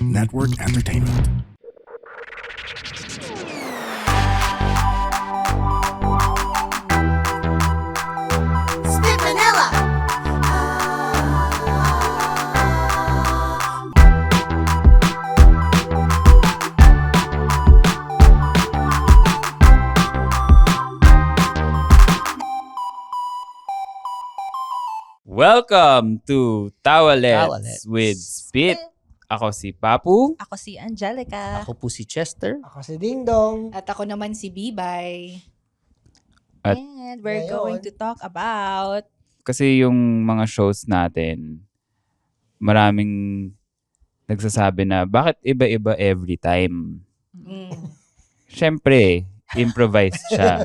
Network Entertainment. Spit Manila. Welcome to Tawalets Tawalets. with Spit. Ako si Papu. Ako si Angelica. Ako po si Chester. Ako si Dingdong. At ako naman si Bibay. At- And we're Ngayon, going to talk about Kasi yung mga shows natin, maraming nagsasabi na bakit iba-iba every time? Siyempre, improvised siya.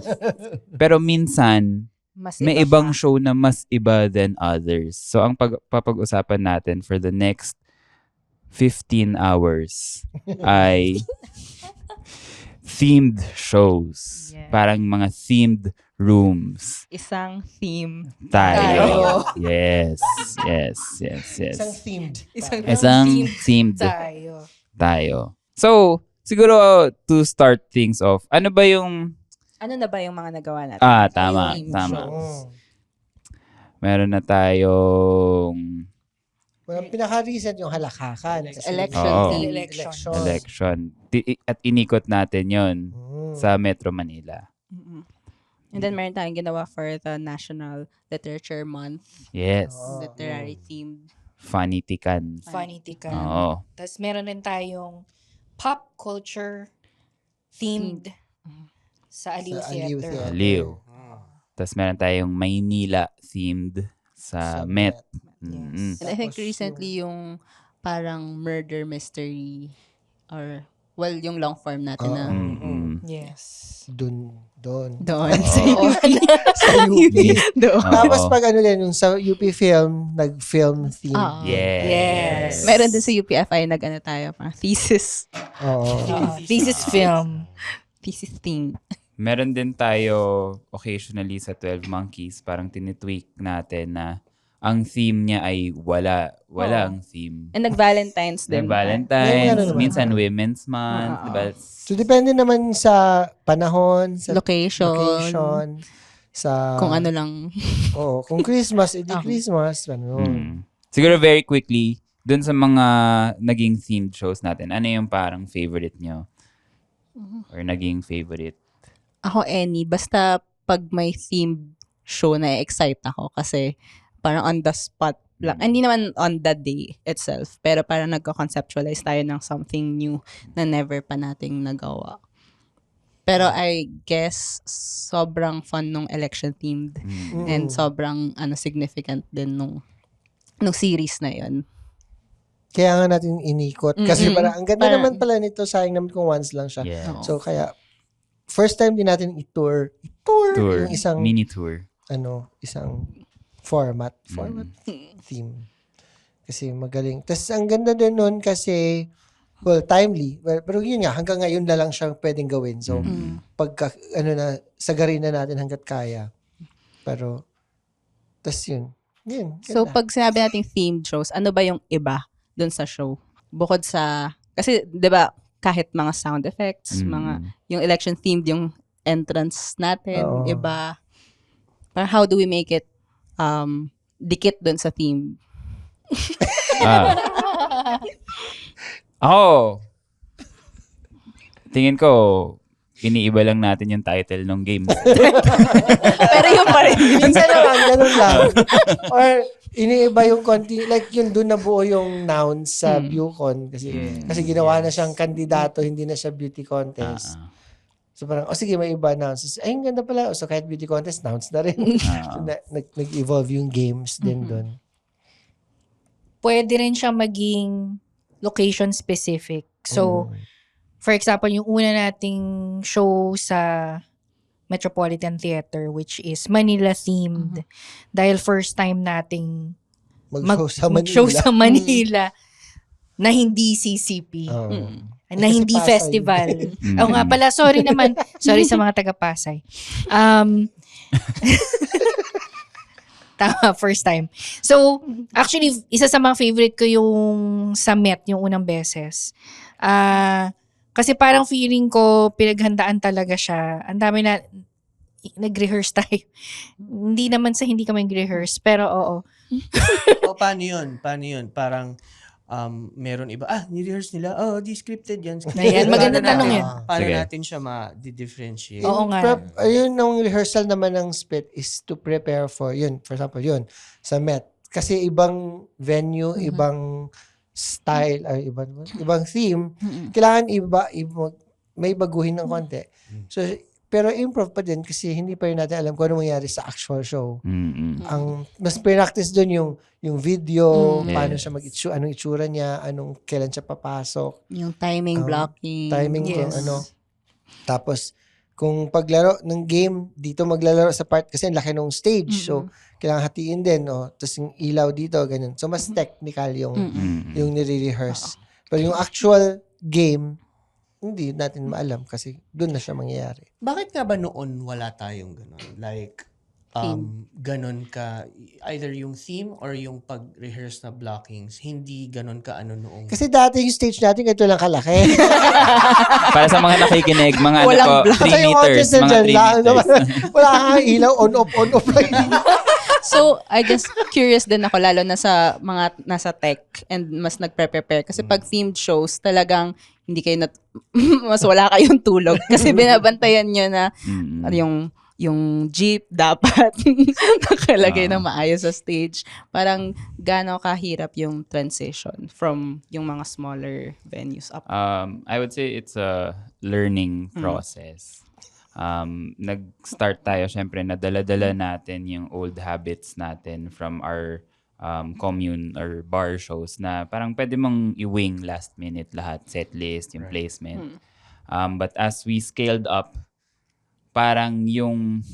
Pero minsan, mas may iba ibang pa. show na mas iba than others. So ang papag-usapan natin for the next 15 hours ay themed shows. Yeah. Parang mga themed rooms. Isang theme. Tayo. Yes. Yes. Yes. Yes. Isang themed. Isang themed tayo. So, siguro to start things off, ano ba yung... Ano na ba yung mga nagawa natin? Tama. Theme Tama. shows. Meron na tayong Well, pinaka-recent yung halakhakan. Kasi- Election Oo. theme. Election. election. At inikot natin yon Mm. sa Metro Manila. Mm-mm. And then meron tayong ginawa for the National Literature Month. Yes. Oo. Literary themed. Funny-tikan. Funny tika. Oo. Tapos meron din tayong pop culture themed sa Aliw Sa Aliw Theater. Theater. Aliw. Tapos meron tayong Maynila-themed sa Met. Mm. And I think Tapos recently yung parang murder mystery or well, yung long form natin na Mm-mm. Yes. Doon. doon. Oo. Sa UP. Doon. Oo. Tapos pag ano din, yung sa UP film, nag-film theme. Oo. Yes. Meron din sa UPFI nag-ano tayo, parang thesis. Oo. This is film. Thesis theme. Meron din tayo occasionally sa 12 Monkeys, parang tinitweak natin na ang theme niya ay walang theme. And nag-Valentine's din. Then May mga Valentine's, ano naman. minsan Women's Month, Oo. diba? So, depende naman sa panahon, sa Location. sa... Kung ano lang. Oo. Kung Christmas, edi Okay. Christmas. Ano. Siguro very quickly, dun sa mga naging themed shows natin, ano yung parang favorite nyo? Or naging favorite? Ako any. Basta pag may themed show na excite ako kasi parang on the spot lang. Hindi naman on the day itself. Pero parang nagko-conceptualize tayo ng something new na never pa nating nagawa. Pero I guess sobrang fun nung election themed and sobrang significant din nung series na yun. Kaya nga natin inikot. Kasi Mm-mm. parang ang ganda Parang- naman pala nito. Sayang naman kung once lang siya. Yeah. Oo. So, kaya, first time din natin i-tour Tour. yung isang, Mini tour. isang format theme. Kasi magaling. Tapos, ang ganda din nun kasi, well, timely. Well, pero yun nga, hanggang ngayon na lang siya pwedeng gawin. So, pagka, sagarin na natin hanggat kaya. Pero, tas yun. Yun. So, ganda. pag sinabi nating themed shows, ano ba yung iba dun sa show? Bukod sa, kasi, di ba, kahit mga sound effects, yung election themed, yung entrance natin, Oo. iba. Parang how do we make it dikit dun sa theme? Ako, tingin ko, iniiba lang natin yung title ng game. Pero yung pa rin. Minsan naman, ganun lang. Or, iniiba yung konti, like yun, doon nabuo yung nouns sa Bucon. Kasi ginawa na siyang kandidato, hindi na siya beauty contest. So parang, sige, may iba nouns. Ay, ang ganda pala. So kahit beauty contest, nouns na rin. So, nag-evolve yung games din doon. Pwede rin siya maging location specific. So, for example, yung una nating show sa Metropolitan Theater, which is Manila-themed. Dahil first time nating Mag-show sa Manila. mag-show sa Manila na hindi CCP. Oo. Na Kasi hindi Pasay. festival. Oo nga pala, sorry naman. Sorry sa mga taga-Pasay. Tama, first time. So, actually, isa sa mga favorite ko yung sa Met, yung unang beses. Kasi parang feeling ko, pinaghandaan talaga siya. Ang dami na, nag-rehearse tayo. Hindi naman sa hindi kami nag-rehearse, pero oo. O, paano yun? Parang, meron iba, ni-rehearse nila, di scripted yan. Ayan, magandang tanong yun. Paano Sige. natin siya ma-differentiate? Oo nga. Ayun, ang rehearsal naman ng split is to prepare for, yun, for example, yun, sa Met. Kasi ibang venue, ibang style, ay, ibang theme. Kailangan may baguhin ng konti. So, pero improv pa din kasi hindi pa rin natin alam kung ano mangyari sa actual show. Ang mas practice doon yung video, paano siya anong itsura niya, kailan siya papasok, Yung timing, blocking. timing kung Yes. Tapos kung paglaro ng game, dito maglalaro sa part kasi ang laki ng stage. So kailangan hatiin din, tapos yung ilaw dito, ganyan. So mas technical yung nire-rehearse. Pero yung actual game, hindi natin maalam kasi doon na siya mangyayari. Bakit nga ba noon wala tayong ganun? Like, ganun ka, either yung theme or yung pag-rehearse na blockings, hindi ganun ka noong... Kasi dati yung stage natin ganito lang kalaki. Para sa mga nakikinig, mga Walang block. 3 meters, mga 3 meters. Wala kang ilaw, on off lang. So, I guess curious din ako lalo na sa mga nasa tech and mas nagpre-prepare. Kasi pag themed shows, talagang hindi kayo mas wala kayong tulog. Kasi binabantayan nyo na yung jeep dapat nakalagay ng maayos sa stage. Parang gaano kahirap yung transition from yung mga smaller venues up. I would say it's a learning process. Nag-start tayo, syempre, nadala-dala natin yung old habits natin from our commune or bar shows na parang pwede mong i-wing last minute lahat, set list, yung placement. But as we scaled up, parang yung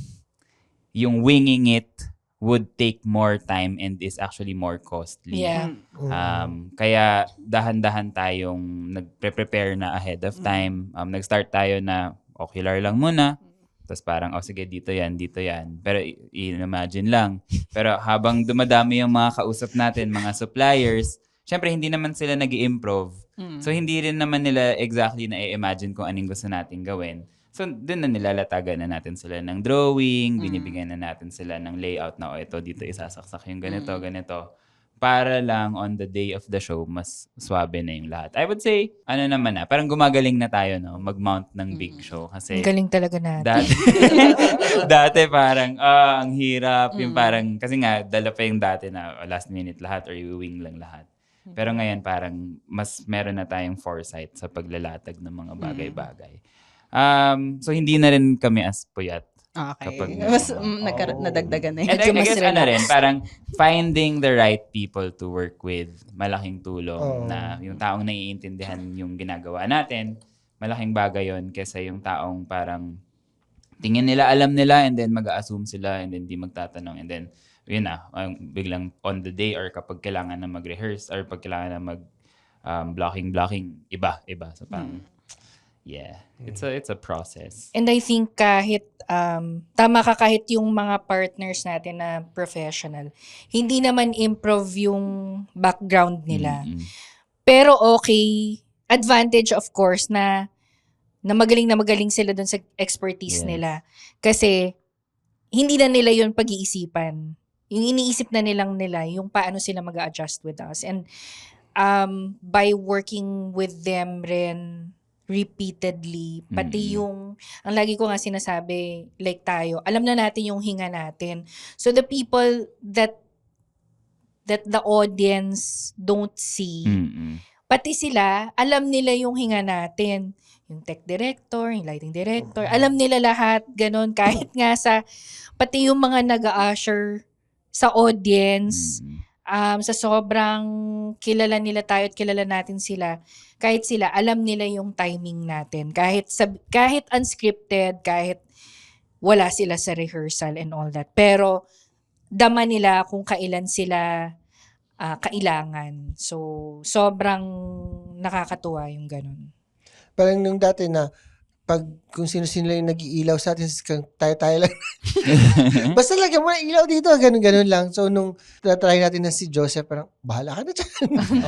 winging it would take more time and is actually more costly. Yeah. Kaya dahan-dahan tayong nagpre-prepare na ahead of time. Nag-start tayo na ocular lang muna. Tapos parang, sige, dito yan. Pero imagine lang. Pero habang dumadami yung mga kausap natin, mga suppliers, syempre hindi naman sila nag-i-improv. So hindi rin naman nila exactly na-imagine kung anong gusto natin gawin. So dun na nilalatagan na natin sila ng drawing, binibigyan na natin sila ng layout na, ito dito isasaksak yung ganito. Para lang on the day of the show, mas swabe na yung lahat. I would say, parang gumagaling na tayo, no? Mag-mount ng big show. Kasi Ang galing talaga natin. dati parang, ang hirap. Yung parang, kasi nga, dala pa yung dati na last minute lahat or i-wing lang lahat. Pero ngayon parang mas meron na tayong foresight sa paglalatag ng mga bagay-bagay. So hindi na rin kami as puyat. Okay. Kapag- Mas nadagdagan na yun. And I Mas guess relax. parang finding the right people to work with, malaking tulong Oo. na yung taong naiintindihan yung ginagawa natin, malaking bagay yon kesa yung taong parang tingin nila, alam nila, and then mag-assume sila, and then di magtatanong, and then yun na, biglang on the day or kapag kailangan na mag-rehearse or pag kailangan na blocking, iba. So parang, it's a process. And I think kahit, tama ka, kahit yung mga partners natin na professional, hindi naman improv yung background nila. Pero okay, advantage of course na magaling sila dun sa expertise Yes. nila. Kasi, hindi na nila yun pag-iisipan. Yung iniisip na nila yung paano sila mag-adjust with us. And by working with them rin repeatedly, pati yung, ang lagi ko nga sinasabi, like tayo, alam na natin yung hinga natin. So the people that the audience don't see, pati sila, alam nila yung hinga natin. Yung tech director, yung lighting director, alam nila lahat, ganun. Kahit nga pati yung mga nag-usher sa audience, sa sobrang kilala nila tayo at kilala natin sila, kahit sila, alam nila yung timing natin. Kahit unscripted, kahit wala sila sa rehearsal and all that. Pero, dama nila kung kailan sila kailangan. So, sobrang nakakatuwa yung ganun. Parang nung dati na pag kung sino-sino lang yung nag-iilaw sa atin, tayo-tayo lang. Basta lagyan mo na ilaw dito, ganun-ganun lang. So, nung try natin na si Joseph, parang, bahala ka na dyan.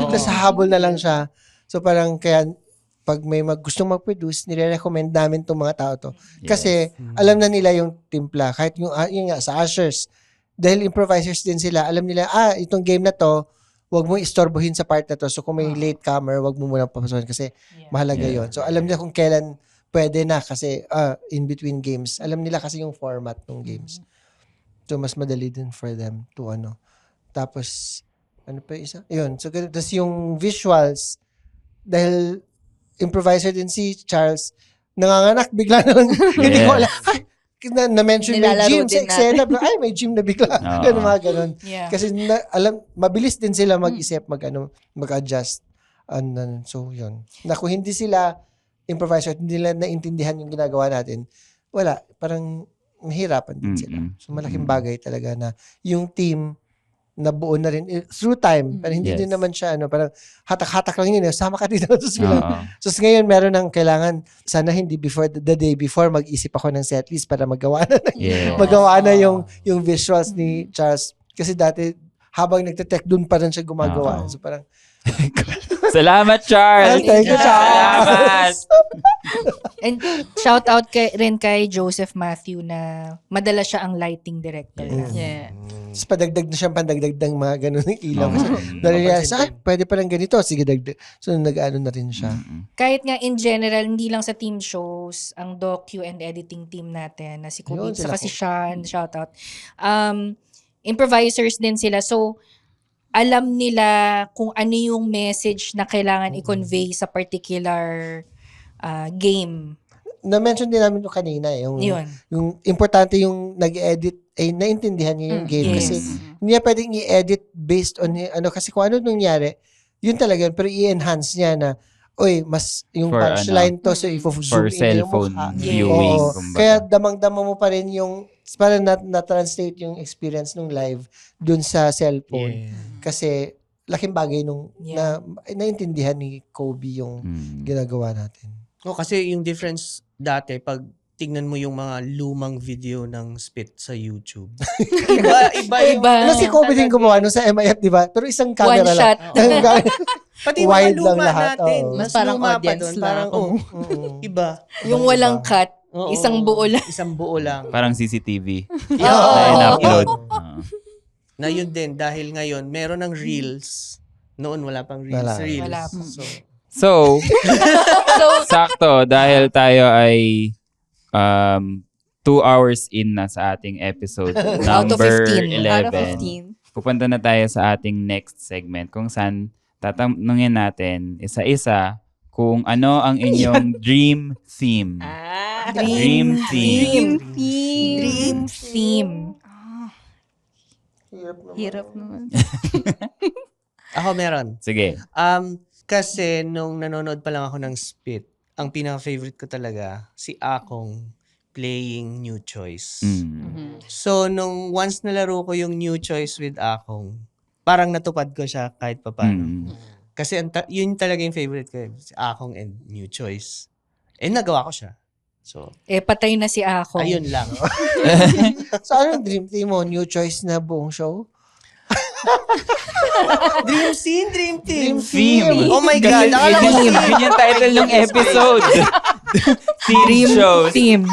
Tapos habol na lang siya. So, parang kaya, pag may gustong mag-produce, nire-recommend namin itong mga tao to. Kasi, alam na nila yung timpla. Kahit yung nga, sa ushers, dahil improvisers din sila, alam nila, itong game na to, wag mo istorbohin sa part na to. So, kung may late comer, wag mo muna papasokin kasi mahalaga yon. So, alam nila kung kailan pwede na kasi in between games. Alam nila kasi yung format ng games. So, mas madali din for them to Tapos, ano pa yung isa? Yun. So, tapos yung visuals, dahil improviser din si Charles, nanganganak, bigla na lang. Hindi ko alam. Na-mention may Nilalaro gym sa din Excel. Ay, may gym na bigla. Ganun, mga ganun. Yeah. Kasi mabilis din sila mag-isip, mag-adjust. So, yun. Na kung hindi sila improviser at hindi nila naintindihan yung ginagawa natin, wala. Parang mahirapan din sila. So, malaking bagay talaga na yung team nabuo na rin through time. Pero hindi din naman siya, parang hatak-hatak lang yun. Sama ka dito. So, ngayon, meron ng kailangan, sana hindi before the day before, mag-isip ako ng setlist para magawa na yung visuals ni Charles. Kasi dati, habang nagte-tech, dun pa rin siya gumagawa. So, parang, Salamat, Charles! Thank you, Charles! Salamat! And shout out rin kay Joseph Matthew na madalas siya ang lighting director. Yeah. Tapos padagdag na siyang pandagdag ng mga ganun ng ilaw. Kasi nare-realize, pwede palang ganito. Sige, dagdag. So, nag-ano na rin siya. Kahit nga in general, hindi lang sa team shows, ang docu and editing team natin na si Kubit, Yun, saka sila si Sean, shout out. Improvisers din sila. So, alam nila kung ano yung message na kailangan i-convey sa particular game. Na-mention din namin yung kanina, yung importante yung nag-edit, naintindihan niya yung game. Kasi hindi niya pwedeng i-edit based on, kasi kung ano nangyari, yun talaga, pero i-enhance niya na, mas yung punchline to, so For i-zoom in cellphone yung mukha. viewing. Oo. Kumbaga. Kaya damang-dama mo pa rin yung, para na-translate yung experience nung live dun sa cellphone. Kasi laking bagay nung naintindihan ni Kobe yung ginagawa natin. Kasi yung difference dati, pag tingnan mo yung mga lumang video ng Spit sa YouTube. Iba. Si Kobe din gumawa nung sa MIF, di ba? Pero isang camera One shot. lang. Pati Wide mga luma lang lahat. natin. Oo. Mas Parang luma pa audience doon. lang. Parang, iba. Yung walang cut, Oo, isang buo lang. Isang buo lang. Parang CCTV Oo. na in-upload. Na yun din, dahil ngayon, meron ng Reels. Noon, wala pang Reels. Wala. Reels. Wala pa. So, sakto, dahil tayo ay 2 hours in na sa ating episode Out of number 15. 11. Out of 15. Pupunta na tayo sa ating next segment kung saan tatanungin natin isa-isa kung ano ang inyong dream theme. Dream theme. Dream theme. Hirap naman. Ako meron. Sige. Kasi nung nanonood pa lang ako ng Spit, ang pinaka-favorite ko talaga, si Akong playing New Choice. So, nung once nalaro ko yung New Choice with Akong, parang natupad ko siya kahit papano. Kasi yun talaga yung favorite ko, si Akong and New Choice. Nagawa ko siya. So, Patay na si Ako. ayun lang. So, anong dream team mo? New Choice na buong show? Dream scene, dream team. Theme. Oh my God. Akala ko Yun yung title ng episode. Theme shows. Theme.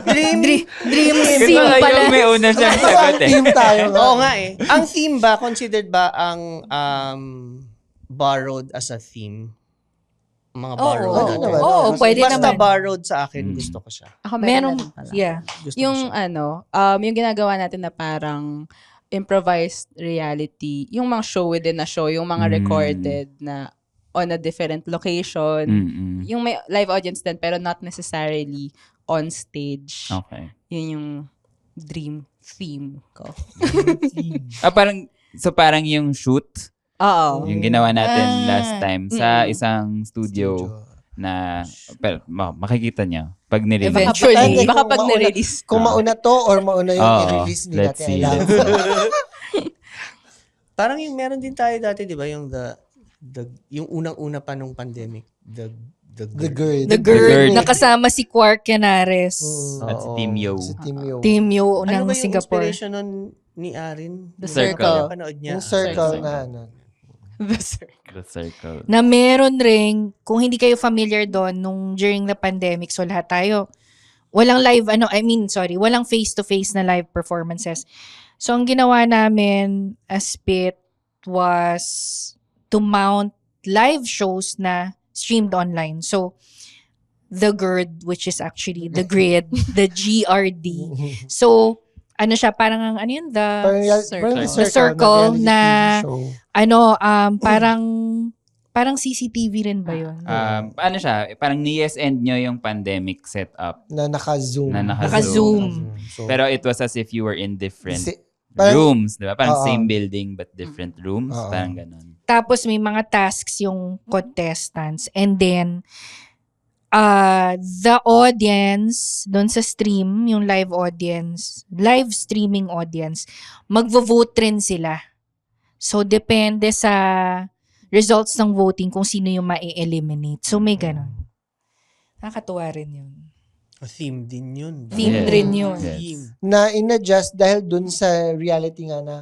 Dream theme Ito pala. yung may una siyang sagot eh. Team tayo. Oo nga eh. Ang theme ba, considered ba ang borrowed as a theme? Mga borrowed. Oo naman. Oo, pwede Basta naman. borrowed sa akin, gusto ko siya. Ako Meron, meron na rin pala. yeah. Gusto ko Yung siya. yung ginagawa natin na parang improvised reality, yung mga show within a show, yung mga recorded na on a different location, yung may live audience din pero not necessarily on stage. Okay. Yun yung dream theme ko. Parang yung shoot, Oo. yung ginawa natin last time sa isang studio na makikita niyo pag nirelease. Eventually. Depende Baka kung pag mauna- nirelease. Kung mauna to or mauna yung Oo, i-release, hindi let's natin see, alam. let's see. Parang yung meron din tayo dati, di ba? Yung yung unang-una pa nung pandemic. The The Gird. The Gird. Gird. Nakasama si Quark Canares. At si Team Yo. Si Team Yo. Team Yo Ano ng ba yung Singapore. inspiration nun ni Arin? The Yung Circle. napanood niya. Yung circle Circle. na ano. The Circle. The Circle. Na meron ring, kung hindi kayo familiar doon, nung during the pandemic, so lahat tayo, walang walang face-to-face na live performances. So, ang ginawa namin as Spit was to mount live shows na streamed online. So, the GERD, which is actually the grid, the GRD. So, ano siya, parang, ano yun, The circle na, show. parang CCTV rin ba yun? Ano siya, parang ni-yes-end nyo yung pandemic setup. Na naka-zoom. Na Naka-zoom. So, Pero it was as if you were in different parang- rooms, di ba? Parang Oo. same building but different rooms. Oo. Parang ganun. Tapos may mga tasks yung contestants. And then, the audience, doon sa stream, yung live streaming audience, magvo-vote rin sila. So, depende sa results ng voting kung sino yung ma-eliminate. So, may ganun. Nakakatuwa rin yun. Theme din yun. Theme Yeah. rin yun. Yes. Theme. na in-adjust dahil dun sa reality nga na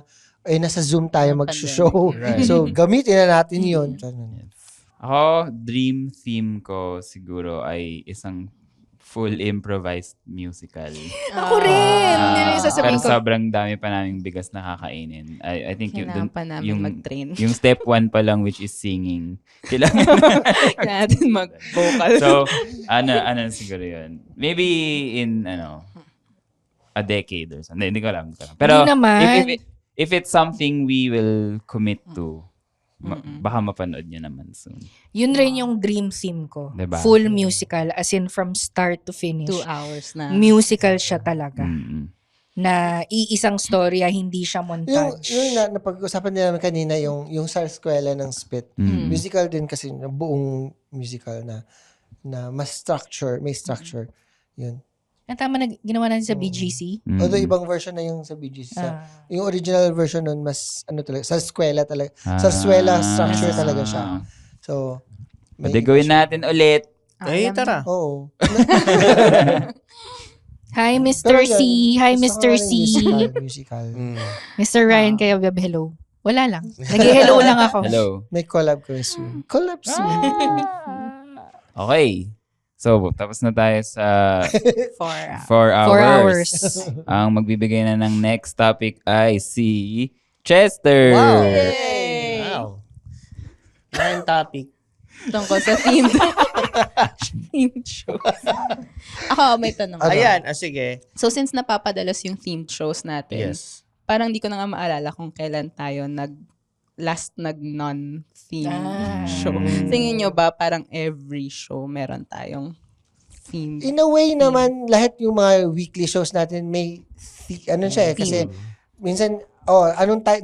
nasa Zoom tayo mag-show. Right. So, gamitin na natin yun. Ganun. Ako, dream theme ko siguro ay isang full improvised musical. Ako rin! Yun yung sasabihin Pero ko. sobrang dami pa naming bigas na kakainin. I think Kailangan pa namin mag-train. yung step 1 pa lang which is singing. Kailangan Kailangan natin mag-vocal. So, ano siguro yun? Maybe in, a decade or something. Hindi ko alam. Pero, Hindi naman. if it's something we will commit to, baka mapanood nyo naman soon. Yun rin yung dream theme ko. Diba? Full musical. As in from start to finish. 2 hours na. Musical siya talaga. Mm-mm. Na iisang storya, hindi siya montage. Yung napag-usapan din namin kanina, yung sa eskwela ng Spit. Mm. Musical din kasi, buong musical na mas may structure. Yun. Ang tama na ginawa natin sa BGC. Mm-mm. Although ibang version na yung sa BGC. Ah. Yung original version nun, mas talaga, sa eskwela talaga. Sa eskwela structure talaga siya. So, Pwede gawin natin ulit. Ay, tara. Oo. Hi, Pero Mr. yan, C. Hi, gusto Mr. ko C. nga ng musical. Mr. Ryan, kayo web hello. Wala lang. Nag-hello lang ako. Hello. May collab kami soon. Collab soon. Okay. So, tapos na tayo sa 4 hours. 4 hours. 4 hours. Ang magbibigay na ng next topic ay si Chester. Wow. Yay! Wow. Ano topic? Tungkol sa theme. Themed shows. Ako, may tanong. Ano? Ayan, sige. So, since napapadalas yung themed shows natin, Yes. parang di ko na nga maalala kung kailan tayo last non-theme show. Tingin nyo ba parang every show meron tayong theme? In a way naman, lahat yung mga weekly shows natin may, ano siya eh, kasi minsan,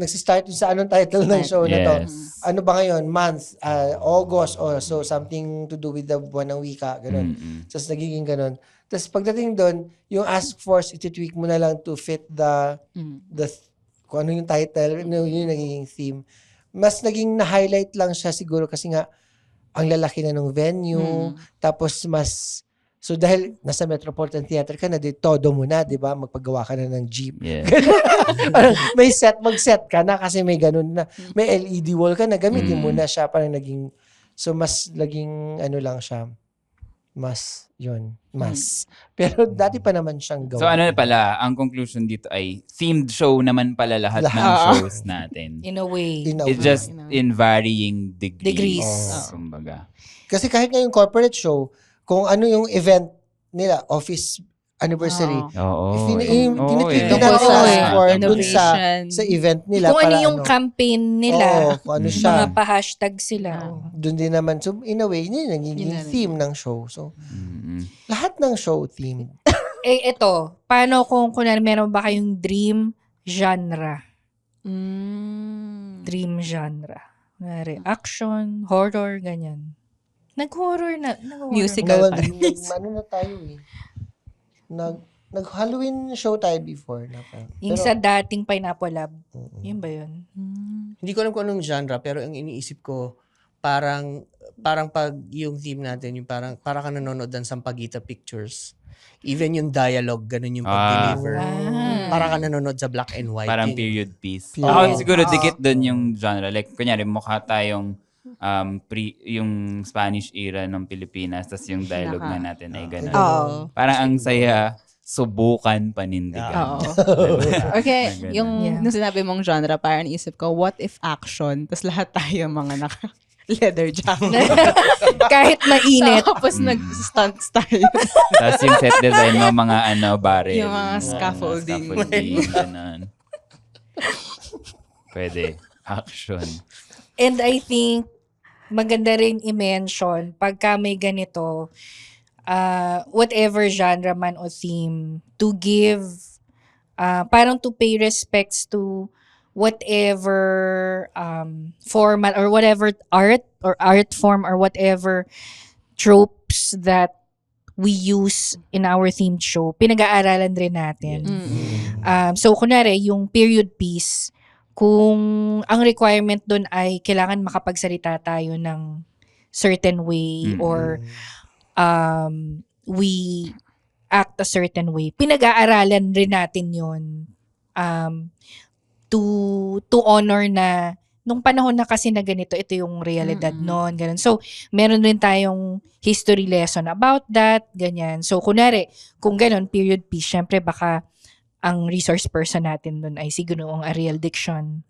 nagsistart yun sa anong title ng show na to. Yes. Ano ba ngayon? Month, August, so something to do with the buwan ng wika, ganun. Mm-mm. Tapos nagiging ganun. Tapos pagdating doon, yung Ask Force, iti-tweak mo na lang to fit the kung ano yung title, yun yung nagiging theme. Mas naging na-highlight lang siya siguro kasi nga, ang lalaki na ng venue, tapos so dahil nasa Metropolitan Theater ka na, todo mo na, di ba? Magpagawa ka na ng jeep. Yeah. Parang mag-set ka na kasi may ganun na. May LED wall ka na, gamitin mo na siya. Parang naging, so mas naging lang siya. Mas. Pero dati pa naman siyang gawa. So ano pala, ang conclusion dito ay themed show naman pala lahat ng shows natin. In a way. It's just in varying degrees. Degrees. Kumbaga. Kasi kahit ngayong corporate show, kung ano yung event nila, office anniversary, Oo. tinitweet eh. din natin Oo, sa eh. for dun Innovation. sa event nila. Kung ano para yung campaign nila. Oo, kung ano siya. Mga pa-hashtag sila. Doon din naman. So, in a way, yun yung nagiging theme ng show. So, lahat ng show theme. Ito. Paano kung meron ba kayong dream genre? Dream genre. Kunwari, action, horror, ganyan. Nag-horror na. Musical. Ano na tayo eh. Nag-Halloween show tayo before. Yung sa dating Pineapple Lab. Yun ba yun? Hindi ko alam kung anong genre, pero ang iniisip ko, parang parang pag yung theme natin, yung parang ka nanonood ng Sampaguita Pictures. Even yung dialogue, ganun yung pag-deliver. Para ka nanonood sa black and white. Parang Yun. period piece. Period. Ako siguro dikit doon yung genre. Like, kunyari, mukha tayong yung Spanish era ng Pilipinas, tas yung dialogue na natin ay gano'n. Oo. Parang ang saya, subukan panindigan. Oo. Okay, Ganun. yung nung sinabi mong genre, parang isip ko, what if action? Tapos lahat tayo mga leather jacket. Kahit mainit. Tapos nag-stunts tayo. Tapos yung set design mo, mga barrel. Yung mga scaffolding. Ganun. Pwede. Action. And I think, maganda rin i-mention, pagka may ganito, whatever genre man o theme, to give, parang to pay respects to whatever format or whatever art form or whatever tropes that we use in our themed show, pinag-aaralan rin natin. So, kunwari, yung period piece, kung ang requirement doon ay kailangan makapagsalita tayo ng certain way or we act a certain way, pinag-aaralan rin natin yun to honor na nung panahon na kasi na ganito, ito yung realidad noon, ganun. So, meron rin tayong history lesson about that, ganyan. So, kunwari, kung ganun, period piece, syempre baka ang resource person natin doon ay si Ginoong Ariel Diction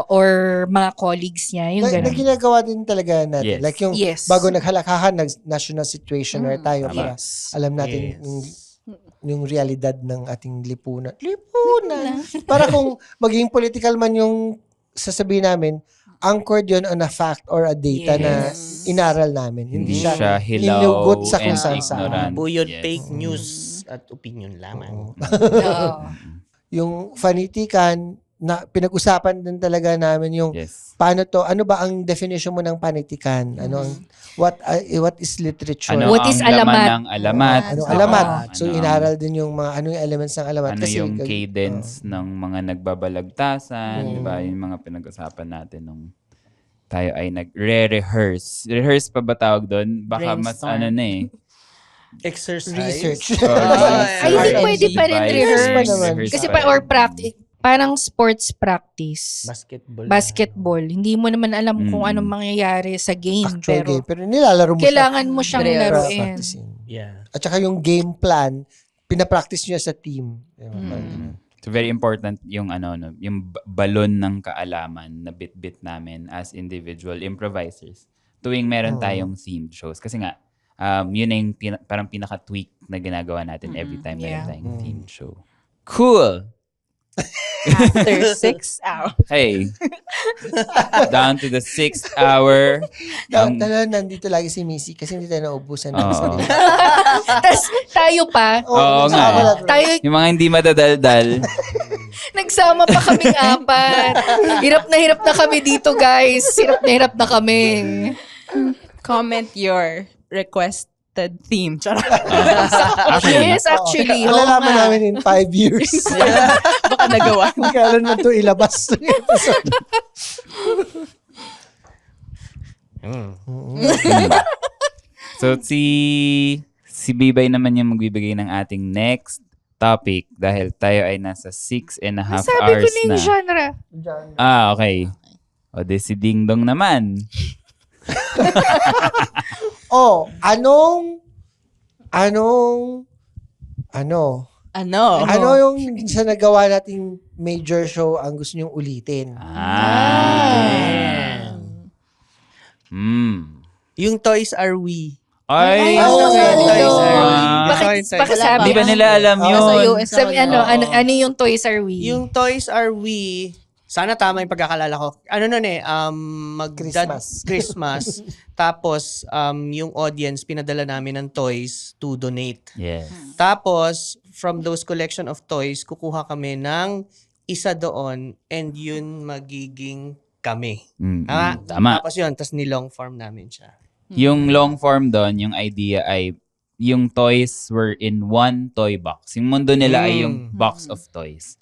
or mga colleagues niya, yung Na ganun. ginagawa din talaga natin. Yes. Like yung Yes. bago naghalakhahan, national situation tayo para Yes. alam natin Yes. yung realidad ng ating lipunan. Lipunan! Para kung maging political man yung sasabihin namin, anchored yun on a fact or a data na inaral namin. Hindi siya hilaw ninugot sa kung and saan-saan. ignorant. Buyod Yes. fake news at opinion lamang. Oo. Yung panitikan, na pinag-usapan din talaga namin yung Yes. paano to, ano ba ang definition mo ng panitikan? Ano ang what is literature? Ano What is ang laman alamat? ng alamat? Ano Oo. alamat? Ano So inaral din yung mga ano yung elements ng alamat Ano kasi yung cadence ng mga nagbabalagtasan, di ba? Yung mga pinag-usapan natin nung tayo ay nagre-rehearse. Rehearse pa ba tawag doon? Baka mas Brainstorm. ano na eh. Exercise. research. I think R&D. pwede pa rin Rehearse pa rehearse. naman. Kasi or practice, parang sports practice. Basketball. Basketball. Hindi mo naman alam kung anong mangyayari sa game. Actual Pero game. Pero nilalaro mo kailangan mo siyang Rehearse. laruin. practicing. Yeah. At saka yung game plan, pinapractice nyo sa team. So very important yung yung balon ng kaalaman na bit-bit namin as individual improvisers tuwing meron tayong themed shows. Kasi nga, yun na yung parang pinaka-tweak na ginagawa natin every time meron tayong themed show. Cool! After 6 hours. Hey! Down to the 6th hour. Nandito lagi si Missy kasi hindi tayo naubusan ng Oo. sarili. Tapos tayo pa, Oo nga eh. tayo Yung mga hindi madadaldal. nagsama pa kaming apat. Hirap na kami dito, guys. Hirap na kami. Comment your requested theme. Charot. Yes, actually. Oo Malalaman nga. namin in 5 years. Baka nagawa. Kailan na ito ilabas. So si Bibay naman yung magbibigay ng ating next topic dahil tayo ay nasa 6.5 Sabi ko hours na yung na. genre. Okay. O di si Ding Dong naman. Ano yung sa nagawa nating major show ang gusto nyong ulitin? Yung Toys Are We. Ay, oo. Toys Are We. Bakit sabi? Di ba nila alam Sa yun? US Sabi, ano yung Toys Are We? Yung Toys Are We, sana tama yung pagkakalala ko. Ano nun eh, Christmas. Tapos, yung audience, pinadala namin ng toys to donate. Yes. Tapos, from those collection of toys, kukuha kami ng isa doon and yun magiging kami. Tama. Tapos yun, tapos nilong form namin siya. Yung long form doon, yung idea ay yung toys were in one toy box. Yung mundo nila ay yung box of toys.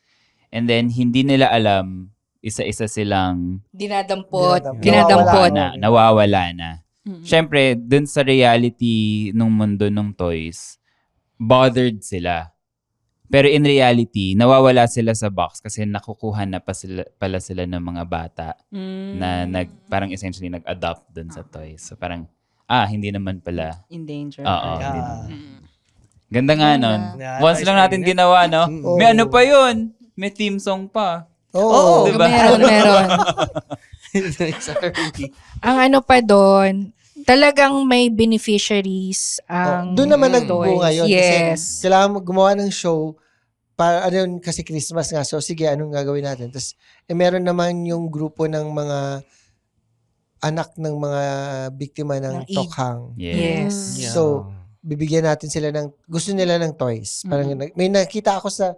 And then, hindi nila alam, isa-isa silang Dinadampot. Dinadampot. nawawala na. syempre, dun sa reality nung mundo ng toys, bothered sila. Pero in reality, nawawala sila sa box kasi nakukuha na pala sila ng mga bata na parang essentially nag-adopt dun sa toys. So parang, hindi naman pala. In danger. Oo, Or- hindi Ah. naman. Ganda nga nun. Yeah, Once Toy lang Story natin na. ginawa, no? Mm. May ano pa yun? May theme song pa. Oo. Diba? Meron. Sorry. Ang ano pa doon, talagang may beneficiaries ang Doon naman Mm. nagbunga yun. Yes. Kasi kailangan gumawa ng show para ano yun, kasi Christmas nga. So sige, anong gagawin natin? Tapos meron naman yung grupo ng mga anak ng mga biktima ng Ng tokhang. Yes. Yeah. So, bibigyan natin sila ng, gusto nila ng toys. Parang, may nakita ako sa,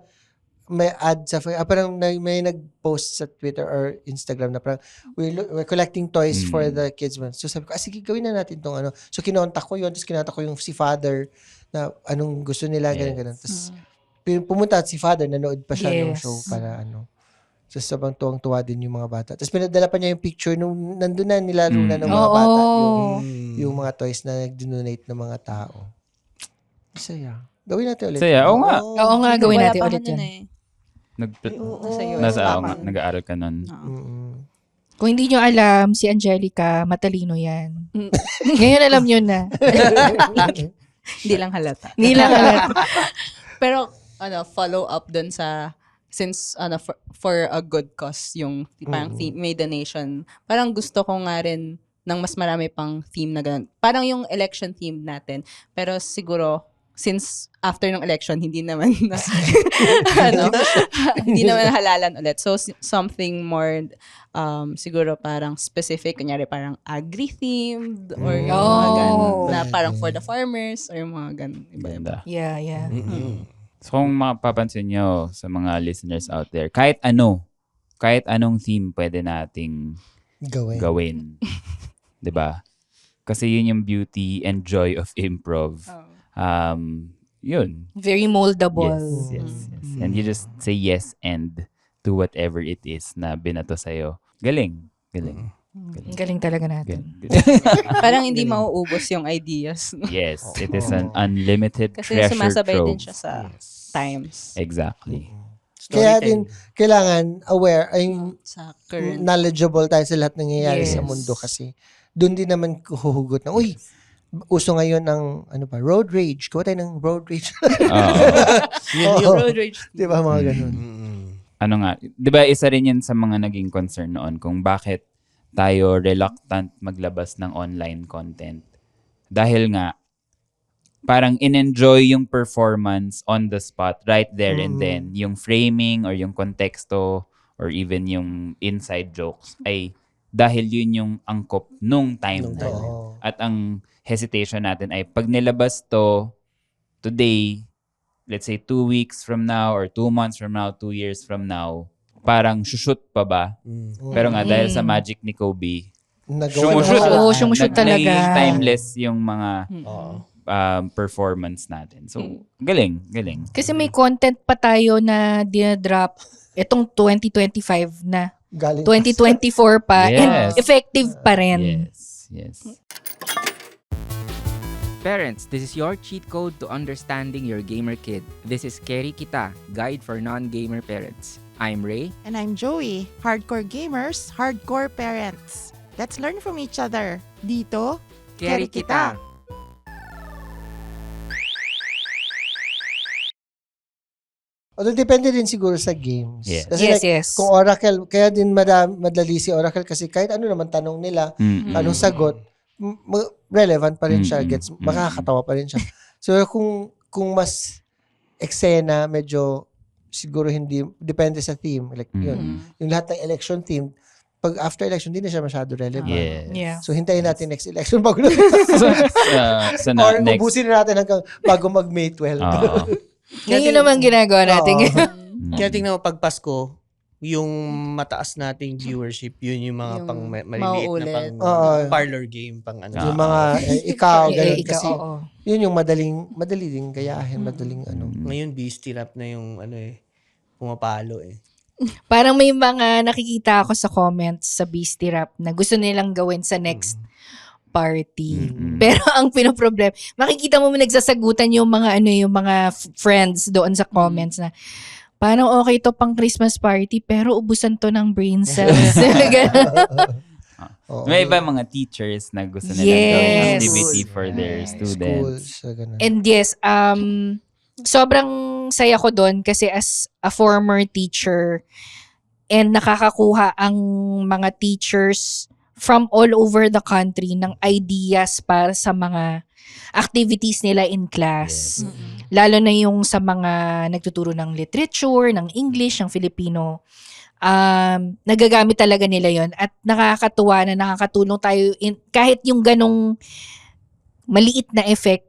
may ad sa, parang may nag-post sa Twitter or Instagram na parang, we're collecting toys for the kids. So sabi ko, sige, gawin na natin tong ano. So kinontak ko yun, tapos kinontak ko yung si father na anong gusto nila, ganun. Tapos pumunta at si father, nanood pa siya ng Yes. show para ano. So sabang tuwang-tuwa din yung mga bata. Tapos pinadala pa niya yung picture nung nandun na nilaro na ng mga bata yung mga toys na nag-donate ng mga tao. Saya. Gawin natin ulit. Saya, oo nga. Oo nga, gawin Wala natin pa ulit ako nun yan. eh. Oo. Nasa US. Nga, nag-aaral ka nun. Mm-mm. Kung hindi nyo alam, si Angelica, matalino yan. Ngayon alam nyo na. Hindi lang halata. Hindi lang alam. Pero follow up dun sa since for a good cause yung parang theme, may donation. Parang gusto ko nga rin ng mas marami pang theme na ganun. Parang yung election theme natin. Pero siguro since after ng election hindi naman hindi naman halalan ulit. So something more siguro parang specific, kunyari parang agri-themed or yung mga ganun, na parang for the farmers or yung mga ganun. Iba-iba. Ganda. Yeah. So kung mapapansin nyo sa mga listeners out there, kahit anong theme pwede nating gawin. 'Di ba? Kasi yun yung beauty and joy of improv. Yun. Very moldable. Yes. And you just say yes and do whatever it is na binato sa'yo. Galing. Ang galing talaga natin. Parang hindi mauubos yung ideas. Yes, it is an unlimited Kasi treasure sumasabay trove. din siya sa times. Exactly. Kaya din, kailangan aware, ay Sa current. knowledgeable tayo sa lahat nangyayari Yes. sa mundo kasi doon din naman huhugot na, uy, uso ngayon ng, road rage. Kuha tayo ng road rage. Yun yung road rage. Di ba, mga ganun. Ano nga, 'di ba isa rin 'yan sa mga naging concern noon kung bakit tayo reluctant maglabas ng online content. Dahil nga parang in-enjoy yung performance on the spot right there and then. Yung framing or yung konteksto or even yung inside jokes ay dahil yun yung angkop nung time na yun. Oo. At ang hesitation natin ay pag nilabas to today, let's say 2 weeks from now or 2 months from now, 2 years from now, parang shoot pa ba? Pero nga dahil sa magic ni Kobe, Nagawa na. Oo, sumushoot talaga. naging timeless yung mga Oo. performance natin. So, galing. Kasi may content pa tayo na dinadrop itong 2025 na. Galing. 2024 pa. Yes. And effective pa rin. Yes. Parents, this is your cheat code to understanding your gamer kid. This is Keri Kita, Guide for Non-Gamer Parents. I'm Ray. And I'm Joey. Hardcore gamers, hardcore parents. Let's learn from each other. Dito, Keri Kita. Although depende din siguro sa games. Yes. Kasi Yes. kung Oracle, kaya din madali si Oracle kasi kahit ano naman tanong nila, anong sagot, relevant pa rin siya, gets, makakatawa pa rin siya. So kung mas eksena, medyo siguro hindi, depende sa theme. Like yun, yung lahat ng election theme, pag after election, hindi na siya masyado relevant. Yes. Yeah. So hintayin natin next election bago na. Or next. ubusin na natin hanggang bago mag-May 12. Oo. Ngayon naman ginagawa natin. Kaya tingnan mo, pag Pasko, yung mataas nating viewership, yun yung mga Yung pang maliliit na mauulit. pang Oo. parlor game, pang ano. Yung mga ikaw, ganun. Ikaw, Kasi oo. yun yung madali din gayahin, madaling ano. Ngayon, beastie rap na yung pumapalo eh. Parang may mga nakikita ako sa comments sa Beastie Rap na gusto nilang gawin sa next party. Pero ang pinoproblem, makikita mo nagsasagutan yung mga yung mga friends doon sa comments na parang okay to pang Christmas party pero ubusan to ng brain cells. Oo. May iba mga teachers na gusto nila Yes. gawing activity for their Schools, students. ganun. And yes, sobrang saya ko doon kasi as a former teacher and nakakakuha ang mga teachers from all over the country ng ideas para sa mga activities nila in class. Lalo na yung sa mga nagtuturo ng literature, ng English, ng Filipino. Nagagamit talaga nila yon at nakakatuwa na nakakatulong tayo kahit yung ganong maliit na effect,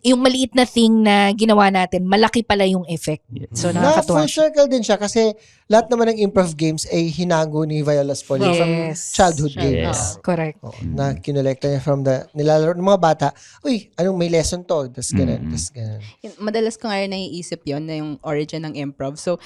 yung maliit na thing na ginawa natin, malaki pala yung effect. So Na nakakatuwa full circle din siya kasi lahat naman ng improv games ay hinago ni Viola Spolin from Yes. childhood Yes. games. Correct. Oo, na kinolekta niya from the nilalaro ng mga bata. Uy, anong may lesson to? Tas ganun, tas ganun. Madalas ko nga rin naiisip yon na yung origin ng improv. So,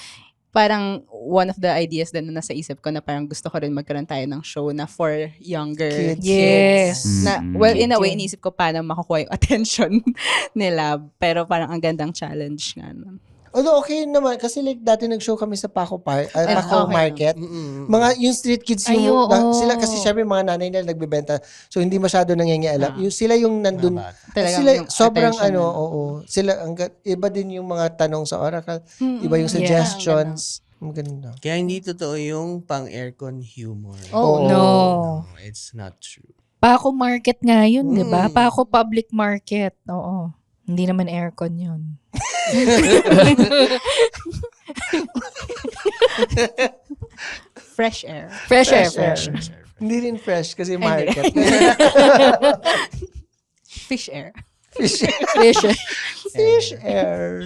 parang one of the ideas din na nasa isip ko na parang gusto ko rin magkaroon tayo ng show na for younger Kids. Yes. Na, Mm. well, in a way, Yun. inisip ko paano makukuha yung attention nila. Pero parang ang gandang challenge nga nun. Although okay naman, kasi like dati nag-show kami sa Paco Park, Paco okay. Market. Mga yung street kids yung Ay, oo. sila kasi syempre mga nanay nila nagbebenta. So hindi masyado nangyayalap. Yung sila yung nandun. Talagang Sila yung sobrang attention nila. oo. Sila iba din yung mga tanong sa Oracle, iba yung suggestions. Maganda. Kaya hindi totoo yung pang-aircon humor. Oh, Oo. No. No, it's not true. Paco Market nga yun, di ba? Paco Public Market. Oo. Hindi naman aircon yun. fresh air. Fresh air. Hindi rin fresh kasi market. Fish air. Fish, Fresh air. fish air.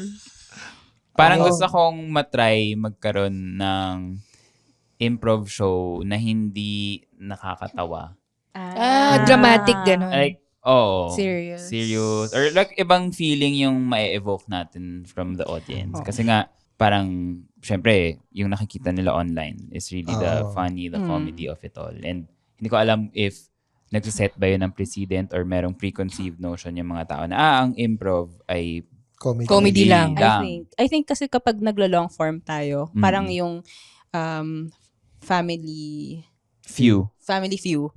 Parang Oo. gusto kong matry magkaroon ng improv show na hindi nakakatawa. Dramatic ganun. Like, Serious. Serious. Or like, ibang feeling yung ma-evoke natin from the audience. Kasi nga, parang, syempre, yung nakikita nila online is really the funny, the comedy of it all. And hindi ko alam if nagsiset ba yun ng precedent or merong preconceived notion yung mga tao na, ang improv ay Comedy lang. I think kasi kapag naglo-long form tayo, parang yung family few. view,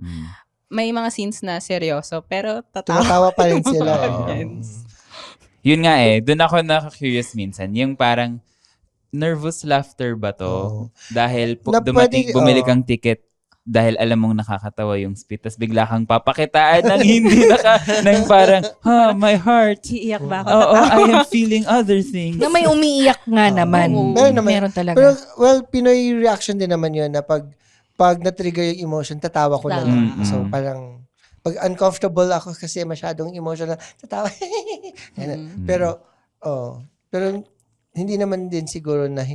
may mga scenes na seryoso, pero tatawa. Tumatawa pa rin sila. Yun nga doon ako nakaka-curious minsan. Yung parang, nervous laughter ba to? Dahil Na dumating, pwede- bumili kang ticket dahil alam mong nakakatawa yung spit, tapos bigla kang papakitaan ng hindi ng parang, my heart. Iiyak ba ako? Oo, I am feeling other things. Na may umiiyak nga naman. Meron naman. Meron talaga. Pero, well, Pinoy reaction din naman yun na pag na-trigger yung emotion, tatawa ko na lang. So, parang, pag uncomfortable ako kasi masyadong emotional, tatawa. Pero, pero, hindi naman din siguro na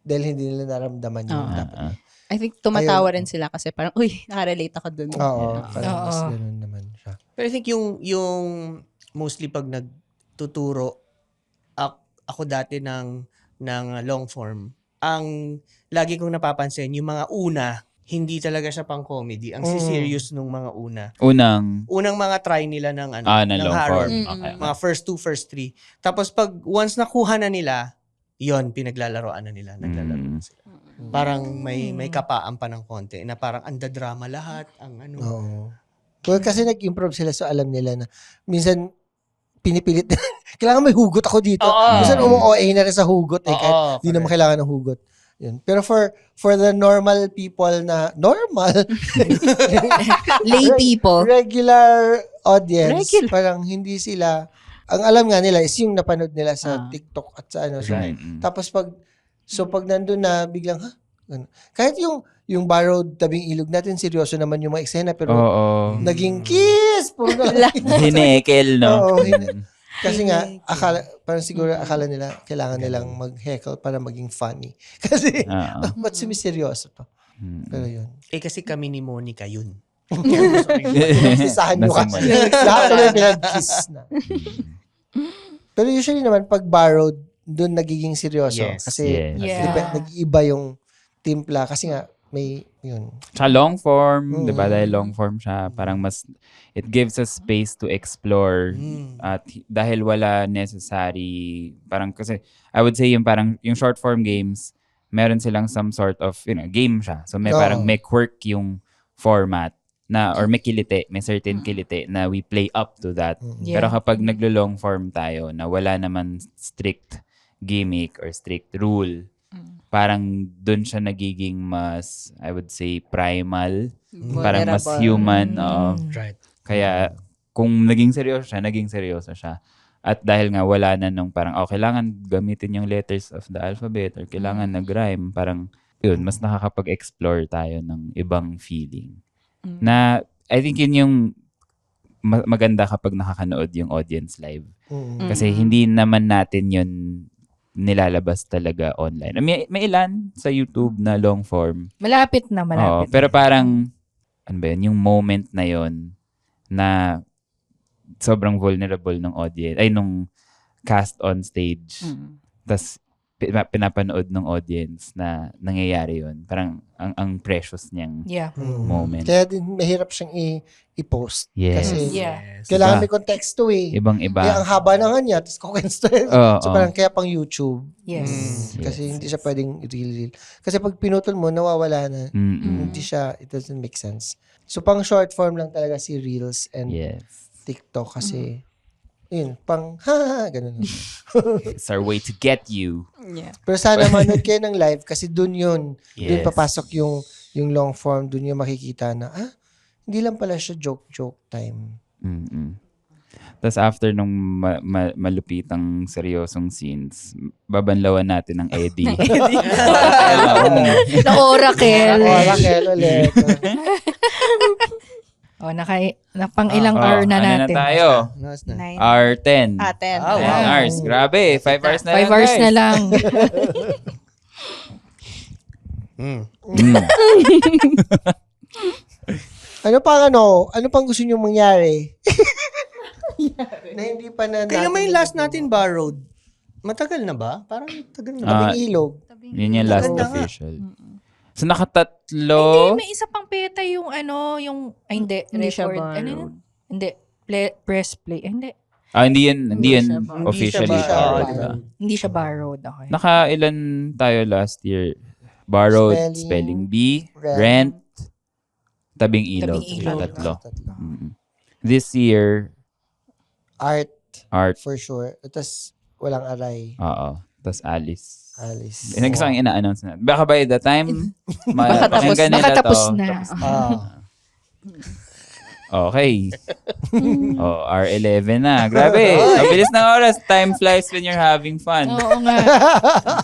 dahil hindi nila naramdaman yung dapat. I think tumatawa rin sila kasi parang, uy, nakarelate ako dun. Oo, parang mas ganun naman siya. Pero I think yung mostly pag nagtuturo, ako dati ng long form, ang lagi kong napapansin, yung mga una, hindi talaga siya pang comedy. Ang serious nung mga una. Unang mga try nila ng na ng long horror. form. Okay. Mga first 2, first 3. Tapos pag once nakuha na nila, yon pinaglalaroan na nila. Naglalaro na sila. Parang may kapaan pa ng konti na parang andadrama lahat. Ang ano. Oo. Well, kasi nag-improv sila so alam nila na minsan pinipilit na, kailangan may hugot ako dito. Minsan umu-OA na rin sa hugot kahit di naman kailangan ng hugot. Yun. Pero for the normal people na Lay people. regular audience, parang hindi sila, ang alam nga nila is yung napanood nila sa TikTok at sa ano. Right. Tapos pag nandun na biglang, Ano. Kahit yung Borrowed Tabing Ilog natin, seryoso naman yung mga eksena, pero naging kiss! Hinekel, no? Oo, kasi nga, parang siguro akala nila, kailangan nilang mag-heckle para maging funny. Kasi, ba't sumiseryoso to? Pero yun. Kasi kami ni Monica yun. Sisahan nyo kasi. Lahat tuloy pinag-kiss na. Pero usually naman, pag Borrowed, doon nagiging seryoso. Yes. Kasi, Yeah. nag-iiba yung timpla. Kasi nga, may, yun. Tsaka long form, di ba? Dahil long form siya, parang mas, it gives us space to explore. At dahil wala necessary, parang kasi, I would say yung parang, yung short form games, meron silang some sort of, game siya. So may parang may quirk yung format na, or may kilite, may certain kilite na we play up to that. Yeah. Pero kapag naglo-long form tayo na wala naman strict gimmick or strict rule, parang dun siya nagiging mas, I would say, primal. Parang mas Vulnerable. human. Right. Kaya kung naging seryoso siya. At dahil nga wala na nung parang, kailangan gamitin yung letters of the alphabet or kailangan nag-rhyme. Parang, yun, mas nakakapag-explore tayo ng ibang feeling. Na, I think yun yung maganda kapag nakakanood yung audience live. Kasi hindi naman natin yun nilalabas talaga online. May ilan sa YouTube na long form. Malapit na. Pero parang, ano ba yun, yung moment na yun na sobrang vulnerable ng audience, nung cast on stage. Tas pinapanood ng audience na nangyayari yun. Parang ang precious niyang moment. Kaya din mahirap siyang i-post. Yes. Kasi Yeah. kailangan may konteksto eh. Ibang-iba. Kaya ang haba na nga niya, tapos kukwento. So parang kaya pang YouTube. Yes. Kasi hindi siya pwedeng real. Kasi pag pinutol mo, nawawala na. Hindi siya, it doesn't make sense. So pang short form lang talaga si Reels and Yes. TikTok kasi yun, pang ganun. It's our way to get you. Yeah. Pero sana manood kayo ng live kasi dun yun. Dun Yes. papasok yung long form. Dun yung makikita na, hindi lang pala siya joke time. Tapos after nung malupitang seryosong scenes, babanlawan natin ng Eddie. Na Oracle. Raquel ulit. Na pang ilang hour na Ano natin. na tayo? Nice na. 9. Hour 10. 10. 10 hours. Grabe. 5 hours na 5 lang, hours guys. na lang. Ano pang gusto niyo mangyari? Na hindi pa na Kaya natin may last nagagawa. natin borrowed. Matagal na ba? Parang tagal na. Ah, Tabing ilog. Yun yung last Maganda nga. official. So nakatatlo. May isa pang peta yung hindi. Hindi siya Record. borrowed. Ano yun? Hindi. Press play. Hindi. Hindi yun siya officially. Hindi siya borrowed, borrowed. diba? Hindi siya borrowed. Okay. Naka-ilan tayo last year? Borrowed, Spelling, spelling bee, rent, tabing ilog. Tabing ilog. Tatlo. This year, Art, art. for sure. Tapos, walang aray. Oo. Tapos Alice. Alice. Gusto kong ina-announce na. Baka by the time, Nakatapos na. Okay. R11 na. Grabe. Ang bilis ng oras. Time flies when you're having fun. Oo nga.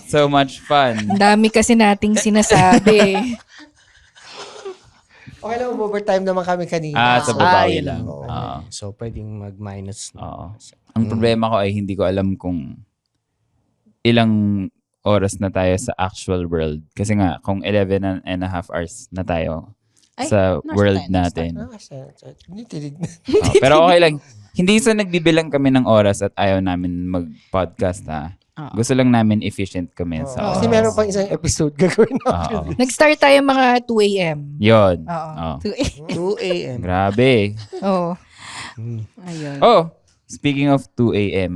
So much fun. Ang dami kasi nating sinasabi. Okay lang, overtime naman kami kanina. Sa babawi yun lang. Oo. So, pwedeng mag-minus. Oo. Ang problema ko ay hindi ko alam kung ilang oras na tayo sa actual world. Kasi nga, kung 11 and a half hours na tayo sa world natin. Pero okay lang. Hindi sa nagbibilang kami ng oras at ayaw namin mag-podcast ha. Gusto lang namin efficient kami sa oras. Kasi meron pang isang episode gagawin natin. Nag-start tayo mga 2 a.m. Yun. Oo. 2 a.m. Grabe. Oo. Ayun. Speaking of 2 a.m.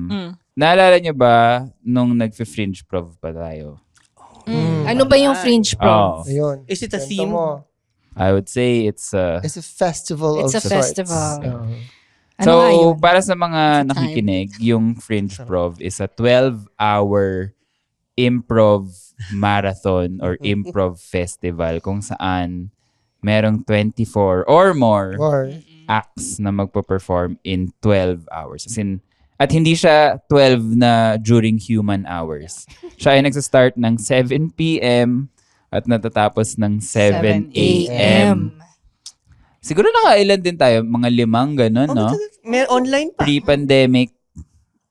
Naalala nyo ba nung nag-fringe prov pa tayo? Ano ba yung fringe prom? Ayun. Is it a Kwento theme? mo. I would say it's It's a festival It's of a sorts. festival. Ano So, nga yun? para sa mga nakikinig, yung Fringe Prov is a 12-hour improv marathon or improv festival kung saan merong 24 or more Or, acts na magpo-perform in 12 hours. At hindi siya 12 na during human hours. Siya ay nagsa-start ng 7 p.m. at natatapos ng 7 a.m. Siguro nakailan din tayo, mga 5 ganun, no? May online pa. Pre-pandemic,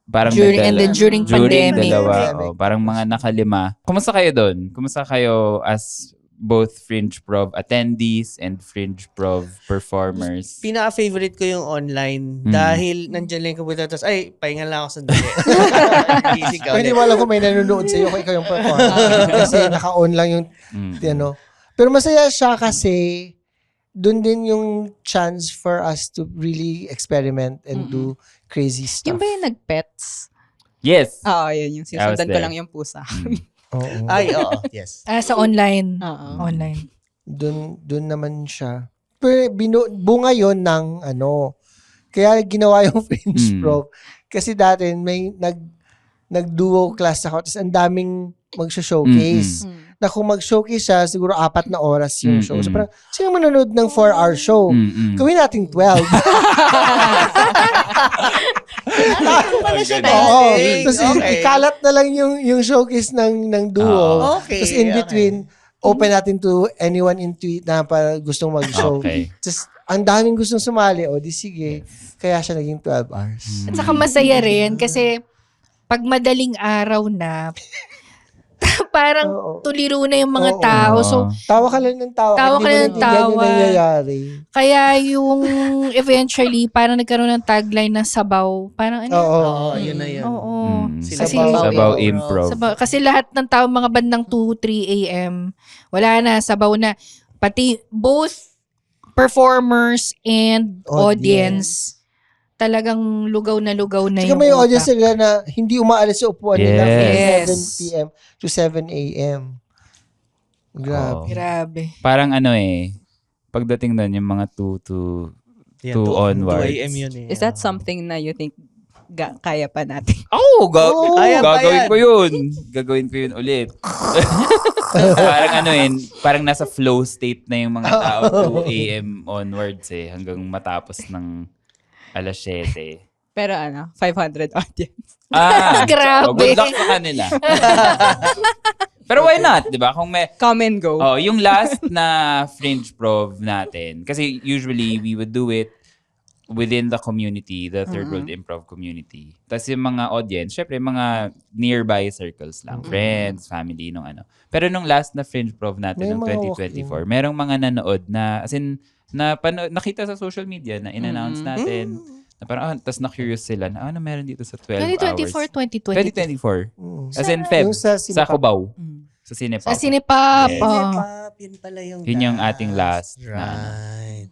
parang During pandemic. dalawa. Parang mga nakalima. Kumusta kayo doon? Kumusta kayo as both Fringe Prov attendees and Fringe Prov performers? Pinaka-favorite ko yung online dahil nandiyan lang kapunta. Tapos, pahinga lang ako sa dali. Busy ka pwede ulit. mo alam kung may nanonood sa'yo kung ikaw yung performer. Kasi naka-on lang yung, Pero masaya siya kasi doon din yung chance for us to really experiment and do crazy stuff. Yung ba yung nag-pets? Yes. Oo, yun. Yung sinusundan ko there. lang yung pusa. Oo. Ay, oo. Yes. Sa online. Oo. Online. Doon naman siya. Pero bunga yon ng kaya ginawa yung French Prof. Kasi dati may nag-duo class ako, tapos ang daming mag-showcase. Na kung mag-showcase siya, siguro 4 na oras yung show. So parang, sino manonood ng 4-hour show? Gawin natin 12. Oo. Tapos ikalat na lang yung showcase ng duo. Okay, Tapos in between, open natin to anyone in tweet na para gustong mag-show. Okay. Tapos ang daming gustong sumali. O di sige. Kaya siya naging 12 hours. At saka masaya rin kasi pag madaling araw na, parang Oo. tuliro na yung mga Oo. tao. So, Tawa ka lang ng tawa. Tawa ka lang ng Hindi mo naintindihan yung tawa. nangyayari. kaya yung eventually, parang nagkaroon ng tagline na sabaw. Parang ano? Oo. Oo, yun na yun. Oo. Sila Kasi- Sabaw improv. Kasi lahat ng tao, mga bandang 2-3 a.m., wala na, sabaw na. Pati both performers and audience, talagang lugaw na Saka yung may utak. audience sila na hindi umaalis sa upuan nila from Yes. 7 p.m. to 7 a.m. Grabe. Oo. Grabe. Parang pagdating doon yung mga 2 to Yan, 2 onwards. 2 a.m. yun eh. Is that something na you think kaya pa natin? kaya pa gagawin yan. ko yun. Gagawin ko yun ulit. Parang parang nasa flow state na yung mga tao 2 a.m. onwards hanggang matapos ng alas 7. Pero 500 audience. Grabe. Good luck sa kanila. Pero why not, di ba? Kung may, Come and go. yung last na Fringe Prov natin, kasi usually we would do it within the community, the Third World Improv community. Tapos yung mga audience, syempre mga nearby circles lang, friends, family, nung ano. Pero nung last na Fringe Prov natin, May nung mga 2024, merong mga nanood na, as in, nakita sa social media na in-announce natin, na parang, tapos na-curious sila na, ano meron dito sa 12 hours? 2024. 2024. As in Feb, Yung sa sa Sinipap. Cubao. Sa Cinepop. Sa Cinepop. Yes. oo. Pop, yun pala yung Yun yung ating last na Right.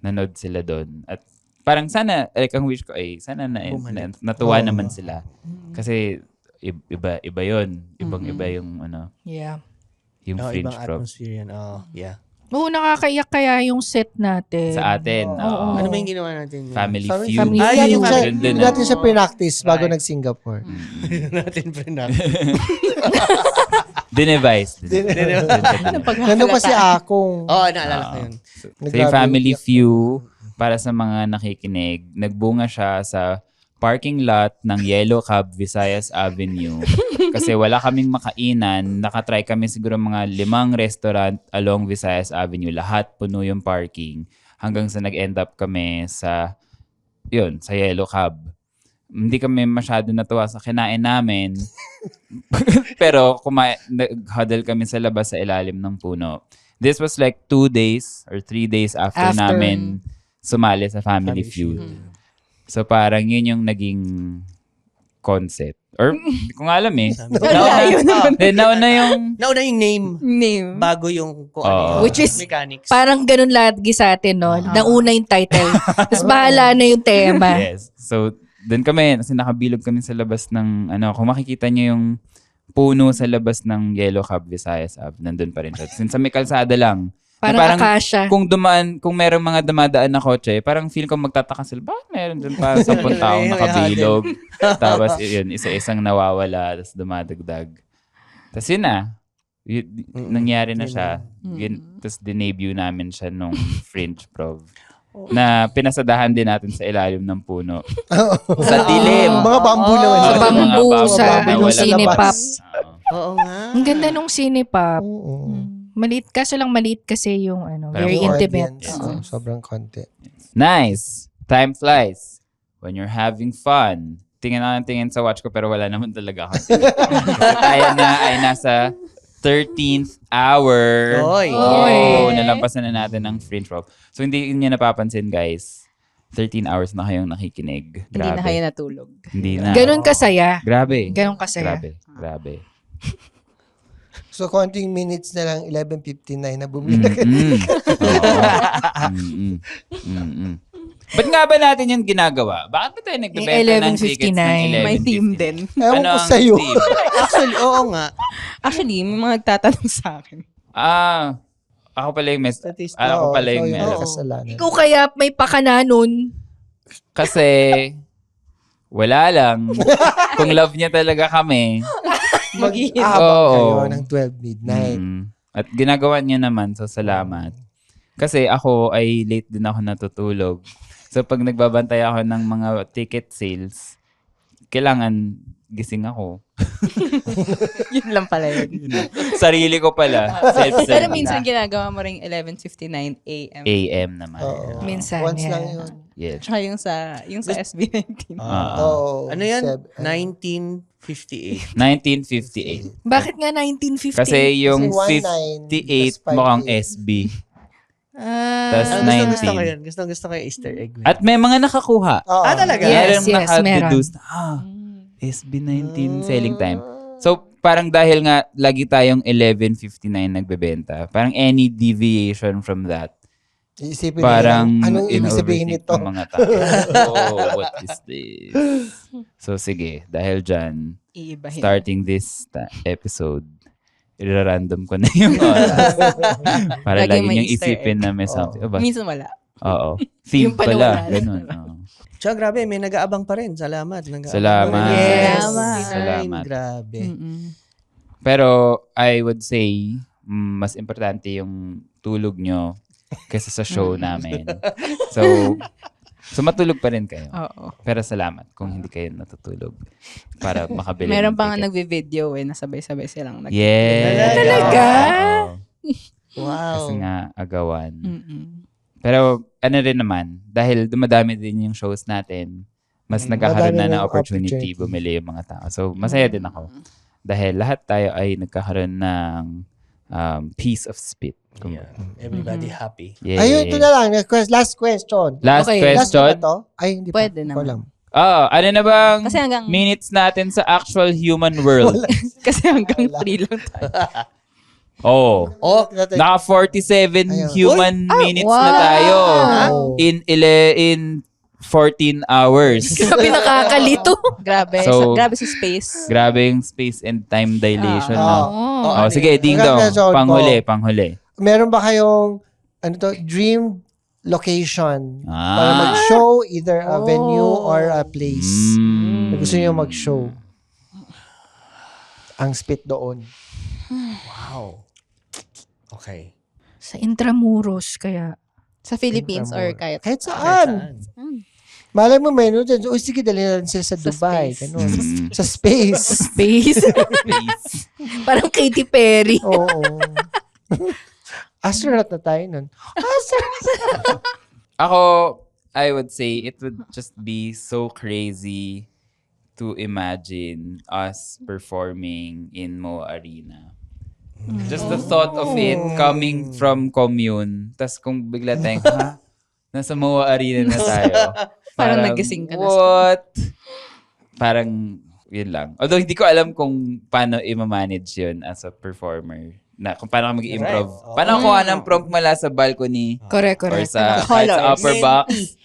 nanood sila doon. At parang sana, ang wish ko sana Bumalik. natuwa naman sila. Kasi iba yun. Ibang-iba yung Yeah. yung Fringe Ibang Prov. atmosphere yan. Yeah. Oo, nakakaiyak kaya yung set natin. Sa atin. oo. Ano ba yung ginawa natin? Family Family Feud. Family Hindi Feud. natin siya, Ganda hindi na. natin siya pinactice bago Right. nag-Singapore. natin pa na. Dinevise. Nandun pa si Akong. Oo, naalala ko yun. So yung Family Feud, para sa mga nakikinig, nagbunga siya sa parking lot ng Yellow Cab, Visayas Avenue. Kasi wala kaming makainan. Nakatry kami siguro mga 5 restaurant along Visayas Avenue. Lahat puno yung parking. Hanggang sa nag-end up kami sa Yellow Cab. Hindi kami masyado natuwa sa kinain namin. Pero nag-huddle kami sa labas sa ilalim ng puno. This was like 2 days or 3 days after namin sumali sa Family Feud. So parang yun yung naging concept. Or hindi ko nga alam eh. Nauna yung Nauna yung name Name. bago yung kung ano yung Which is mechanics. Parang ganun lagi sa atin, no? Nauna yung title. Tapos bahala na yung tema. yes. So doon kami, kasi nakabilog kami sa labas ng kung makikita niyo yung puno sa labas ng Yellow Cab Visayas Ave, nandun pa rin siya. Since sa may kalsada lang. Parang akasya. Kung merong mga dumadaan na kotse, parang feel ko magtataka sila, bakit meron dun pa 10 taong nakabilog? Tapos yun, isa-isang nawawala, tapos dumadagdag. Tapos yun na. Nangyari na siya. Tapos dinebut namin siya nung Fringe Prov. Na pinasadahan din natin sa ilalim ng puno. Sa dilim. Mga bamboo naman. Sa Oo, siya. mga bamboo, bamboo sa na walang Cinepop. labas. Oo. Oo nga. Ang ganda nung Cinepop. Oo. Maliit, kaso lang maliit kasi yung very Yung intimate. audience, Oo. sobrang konti. Nice. Time flies. When you're having fun. Tingin sa watch ko pero wala naman talaga ako. Kasi tayo na ay nasa 13th hour. Oy. Oh, nalampasan na natin ng Fringe Prov. So hindi niyo napapansin guys. 13 hours na kayong nakikinig. Hindi na kayo natulog. Hindi na. Ganun kasaya. Grabe. Ganun kasaya. Grabe. So, konting minutes na lang, 11:59 na bumili na kayo. Ba't nga ba natin yung ginagawa? Bakit ba tayo nagbebenta ng tickets ng 11:59? May theme din. Ewan ko ang sa'yo. theme? Actually, oo nga. Actually, may mga nagtatanong sa akin. Ako pala yung Statista. ako pala so yung yun meron. ang kasalanan. Ikaw kaya may pakana nun. Kasi wala lang. Kung love niya talaga kami. Mag-ahabang Oo. kayo ng 12 midnight. At ginagawa niya naman, so salamat. Kasi ako ay late din ako natutulog. So pag nagbabantay ako ng mga ticket sales, kailangan gising ako. Yun lang pala yun. Sarili ko pala. Pero Self-serving. minsan ginagawa mo ring 11:59 a.m. AM naman. Oo. Minsan, Once yeah. lang yun. Yes. Tsaka yung sa SB19. Oo. Ano yan? 1958. 1958. Bakit nga 1950? Kasi yung Kasi 58 19 plus mukhang 5 SB. Ah, Tas Gusto ko 19. yun. Gusto ko yung Easter egg. At may mga nakakuha. Oo. talaga? Yes, Merong yes, naka-deduce na, SB19 selling time. So, parang dahil nga lagi tayong 11:59 nagbebenta, parang any deviation from that, Iisipin parang nila, anong ibig sabihin in-overthink nito? ng mga tao. Oh, what is this? So, sige. Dahil dyan, Iibahin. starting this episode, i-random ko na yung oras. Para Lagi lagi may niyong Easter isipin egg. na may something. Oh, Minsan wala. Oo. Theme Yung pala pala. wala. Ganun. Oo. Tsaka grabe, may nag-aabang pa rin. Salamat. Salamat. Yes. Salamat. Grabe. Pero I would say, mas importante yung tulog nyo kaysa sa show namin. So matulog pa rin kayo. Oo. Pero salamat kung hindi kayo natutulog para makabili Meron ng pa nga ticket. nagvi-video nasabay-sabay silang Yes. Talaga? Oo. Wow. Kasi nga agawan. Mm-mm. Pero ano rin naman, dahil dumadami din yung shows natin, mas nagkakaroon na Madami ng ng opportunity opportunity. bumili yung mga tao. So masaya din ako. Dahil lahat tayo ay nagkakaroon ng piece of spit. Yeah. Everybody happy. Yeah. Ayun, ito na lang. Last question. Last Okay. Last na ba question. to? Ay, hindi pa. Pwede Ko naman. lang. Ano na bang Kasi hanggang minutes natin sa actual human world? kasi hanggang 3 lang tayo. Oh. Oh, Naka 47 Ayun. human minutes wow. na tayo. Wow. In 14 hours. Grabe nakakalito. Grabe. So, Grabe sa space. Grabe yung space and time dilation. no? Oh. Sige, ding dong. Congratulations po. Panghuli. Meron ba kayong, dream location para Ah. mag-show, either a venue or a place? Na gusto niyo mag-show. Ang spit doon. wow. Okay. Sa Intramuros kaya. Sa Philippines or kahit Kahit saan. Malay mo, meron dyan. O sige, dali na sila sa Dubai. space. Ganun. Sa space. Space. Parang Katy Perry. Oo. Astronaut na tayo nun. Ako, I would say it would just be so crazy to imagine us performing in Mo Arena. Just the thought of it coming from commune. Tas kung bigla tayong, nasa Moa Arena na tayo. Parang nagising ka na. What? Parang, yun lang. Although hindi ko alam kung paano i-manage yun as a performer. Na, kung paano ka mag-improv. Correct. Paano kuha ng prompt mula sa balcony Correct, or correct. sa, kahit sa upper box.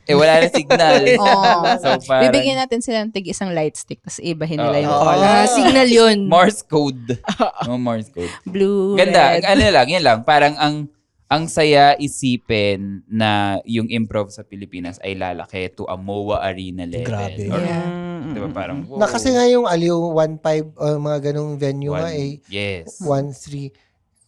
Wala na signal. Oh. So parang, Bibigyan natin sila ng tig-isang light stick tapos ibahin nila yung Oo. color. Signal yun. Morse code. No, Morse code. Blue, Ganda. red. Ano lang, yan lang. Parang ang saya isipin na yung improv sa Pilipinas ay lalaki to a MOA Arena level. Grabe. Or, Yeah. diba, parang, Na kasi nga yung Aliw 1.5 o mga ganong venue nga Yes. 1.3.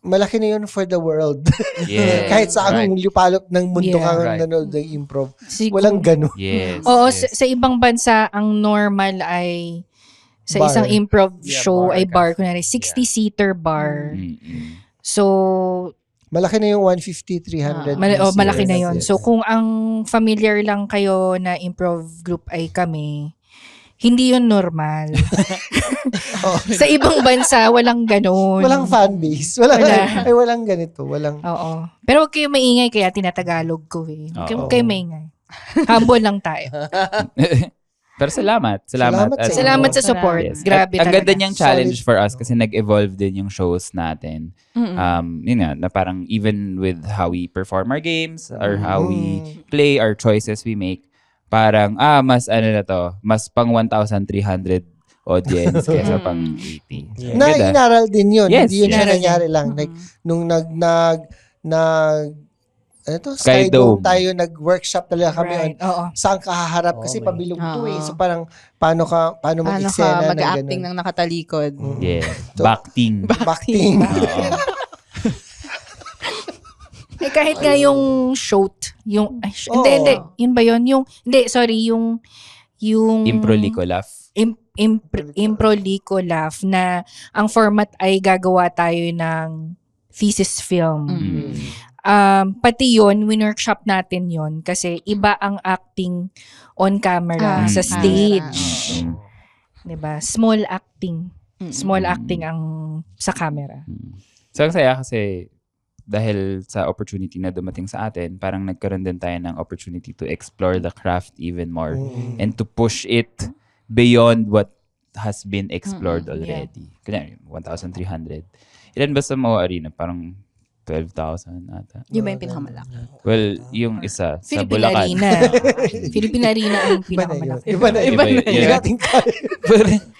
Malaki na yun for the world. Yes. Kahit sa ang lupalop ng mundo Yeah. kang Right. nanonood ng improv. Siguro. Walang ganun. Yes. Oo, yes. sa ibang bansa, ang normal ay sa Bar. isang improv Yeah, show bar ay bar, cafe. kunwari 60-seater bar. Mm-mm. So, Malaki na yung 150, 300. malaki na Yes, yon. yes. So, kung ang familiar lang kayo na improv group ay kami, hindi yun normal. Sa ibang bansa, walang ganun. Walang fan base. Wala. Walang ganito. Walang Oo. Pero huwag kayo maingay, kaya tinatagalog ko eh. Huwag Oo. kayo maingay. Humble lang tayo. Pero salamat. Salamat At- sa Salamat sa Salamat. support. Yes. Grabe Ang talaga. ganda niyang challenge Solid. for us kasi nag-evolve din yung shows natin. Mm-mm. Yun nga, na parang even with how we perform our games or how we Mm. play, our choices we make, parang, mas ano na to, mas pang 1,300 audience kaysa pang 80. Yeah. Na Ganda. inaral din yun. Yes, Hindi yun siya inaral nangyari lang. Like, nung ano to? Sky Skydome. Dome tayo, nag-workshop talaga kami on Right. Oo. saan ka haharap kasi Okay. pabilog to eh. Oo. So parang, paano Paano mag-eksena ka ng mag-acting ganun. ng nakatalikod? Yeah. So- Backting. Backting. Oo. Eh, kahit nga yung shoot, yung, Oo. hindi, yun ba yun? Yung Impro Lico Laugh. Impro Lico Laugh na ang format ay gagawa tayo ng thesis film. Mm. Pati yun, winworkshop natin yun kasi iba ang acting on camera sa stage. Mm. Diba? Small acting. Mm. Small acting ang sa camera. So, ang saya kasi dahil sa opportunity na dumating sa atin, parang nagkaroon din tayo ng opportunity to explore the craft even more and to push it beyond what has been explored already. Kunyari, 1,300. Ilan ba sa mga arena? Parang 12,000 ata. Yun ba yung pinakamalaki? Well, yung isa sa Philippine Bulacan. Arena. Philippine Arena ang Iba na yun. pinakamalaki. Iba na yun. Iba yun. Hindi natin kaya.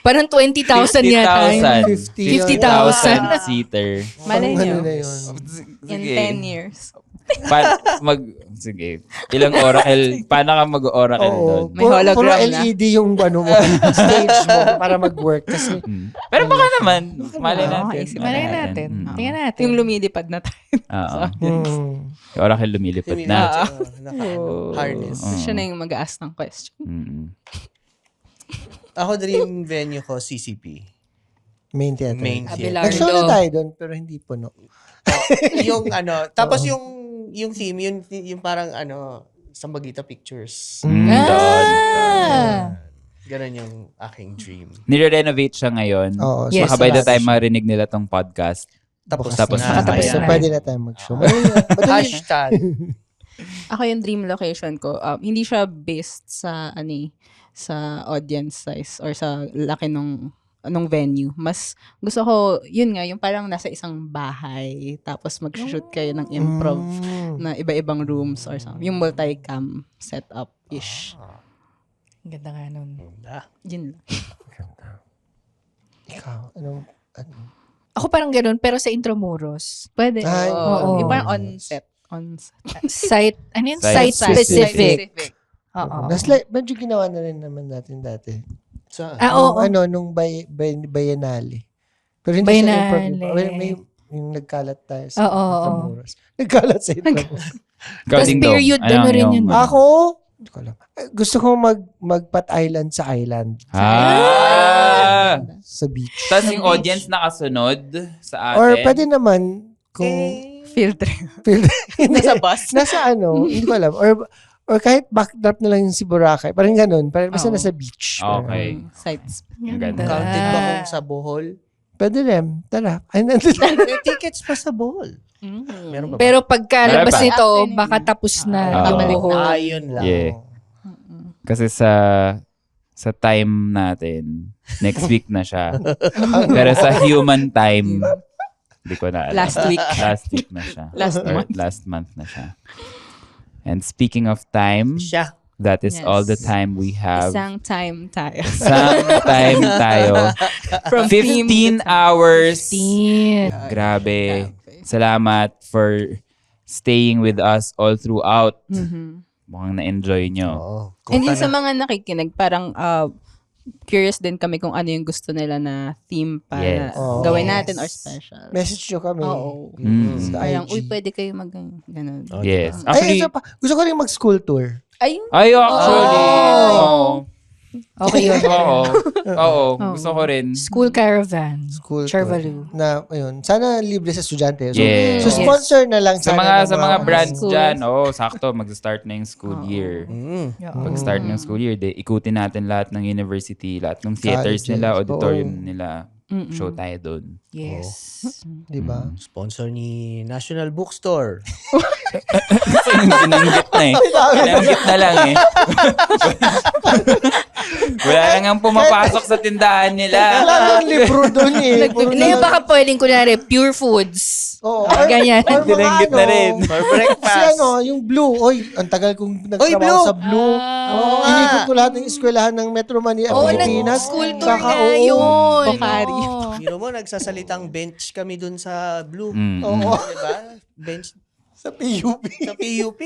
Parang 20,000 yata. 50,000 50,000 seater. Malay Parang nyo. ano na yun. In Sige. 10 years. Sige. Ilang oracle, paano ka mag-oracle doon? May hologram puro na. LED yung ano mo, stage mo para mag-work. Kasi Pero baka naman, malay natin. makaisip Malay natin. Mm. Tingnan natin. Yung lumilipad na tayo. Oo. Hmm. Yung oracle lumilipad na. Harness. Oo. Siya na yung mag-ask ng question. Mm. Ako dream venue ko, CCP. Main theater. Main theater. Abelardo. Nag-show na tayo doon, pero hindi puno. Yung ano, tapos yung theme, yung parang ano, Sambuguita Pictures. Ganon yung aking dream. Nire-renovate siya ngayon. Oo. Yes. Baka by the sarado time siya. marinig nila tong podcast. Tapos na. Nakatapos So, na. pwede na tayo mag-show. Madali. Hashtag. Ako yung dream location ko, hindi siya based sa sa audience size or sa laki nung venue. Mas gusto ko, yun nga, yung parang nasa isang bahay, tapos mag-shoot kayo ng improv na iba-ibang rooms or something. Yung multi-cam setup-ish. Ganda nga nun. Yun lang. Ikaw, ano? Ako parang ganun, pero sa Intramuros. Pwede. Ay, oo. Yung parang on-set. Site, ano yun? Site Site specific. Oo. Medyo ginawa na rin naman natin dati. Saan? Oo. Nung Biennale. Pero hindi siya improv. Biennale. May yung nagkalat tayo sa Oo. Intramuros. Nagkalat sa Intramuros. Tapos period, ano rin yun. Ako, hindi ko alam. Gusto ko mag-Pat Island sa island. Sa beach. Tapos yung audience nakasunod sa atin. Or pwede naman kung Field trip. nasa bus. Nasa hindi ko alam. Or kahit backdrop na lang yung si Boracay. Parang ganun. Parang basta Oo. nasa beach. Okay. Sites. Ang ganda. Counted ba kung sa Bohol? Pwede rin. Tara. Ay, nandito. May tickets pa sa Bohol. Meron ba? Pero pagkalabas Meron pa. nito, baka tapos na. Oo. yung buhol. Yun lang. Yeah. Kasi sa time natin, next week na siya. Pero sa human time, hindi ko na alam. Last week. Last week na siya. Last month. Na siya. And speaking of time, Siya. that is Yes. all the time we have. Isang time tayo. Isang time tayo. From 15 hours. 15. Grabe. Salamat for staying with us all throughout. Mukhang na-enjoy nyo. Oo. And yun sa mga nakikinig, parang curious din kami kung ano yung gusto nila na theme para Yes. gawin natin or special. Message nyo kami. Oo. Mm. Parang, IG. pwede kayo ganun. Yes. Ay, Actually, isa pa. Gusto ko rin mag-school tour. Ayun. actually. Oo. Okay yun. Oo. Gusto ko rin. School caravan. School Charvalu. tour. Na, ayun. Sana libre sa estudyante. So, Yes. so sponsor na lang Sa sana ng mga brands schools. dyan, sakto, mag-start na yung school year. Pag-start ng school year, ikutin natin lahat ng university, lahat ng theaters Colleges. nila, auditorium Oo. nila. Show tayo doon. Yes. Di ba? Sponsor ni National Bookstore. Kasi yung binanggit na eh. Binanggit na lang eh. Wala lang ang pumapasok sa tindahan nila. Wala nang libro doon eh. Puro Hindi, na lang- baka pwedeng kunwari, pure foods. Oo. Ganyan. Or mga Binanggit na rin. For breakfast. Kasi yung blue. Oy, ang tagal kong nagtrabaho Blue! sa blue. Oo, nga. inikot ko lahat ng eskwelahan ng Metro Manila, Oo, Pilipinas. school tour Kaka- nga oo. yun. Pokari. Oo. Biro mo, nagsasalitang bench kami dun sa Blue. Oo. Diba? Bench Sa PUP. sa PUP.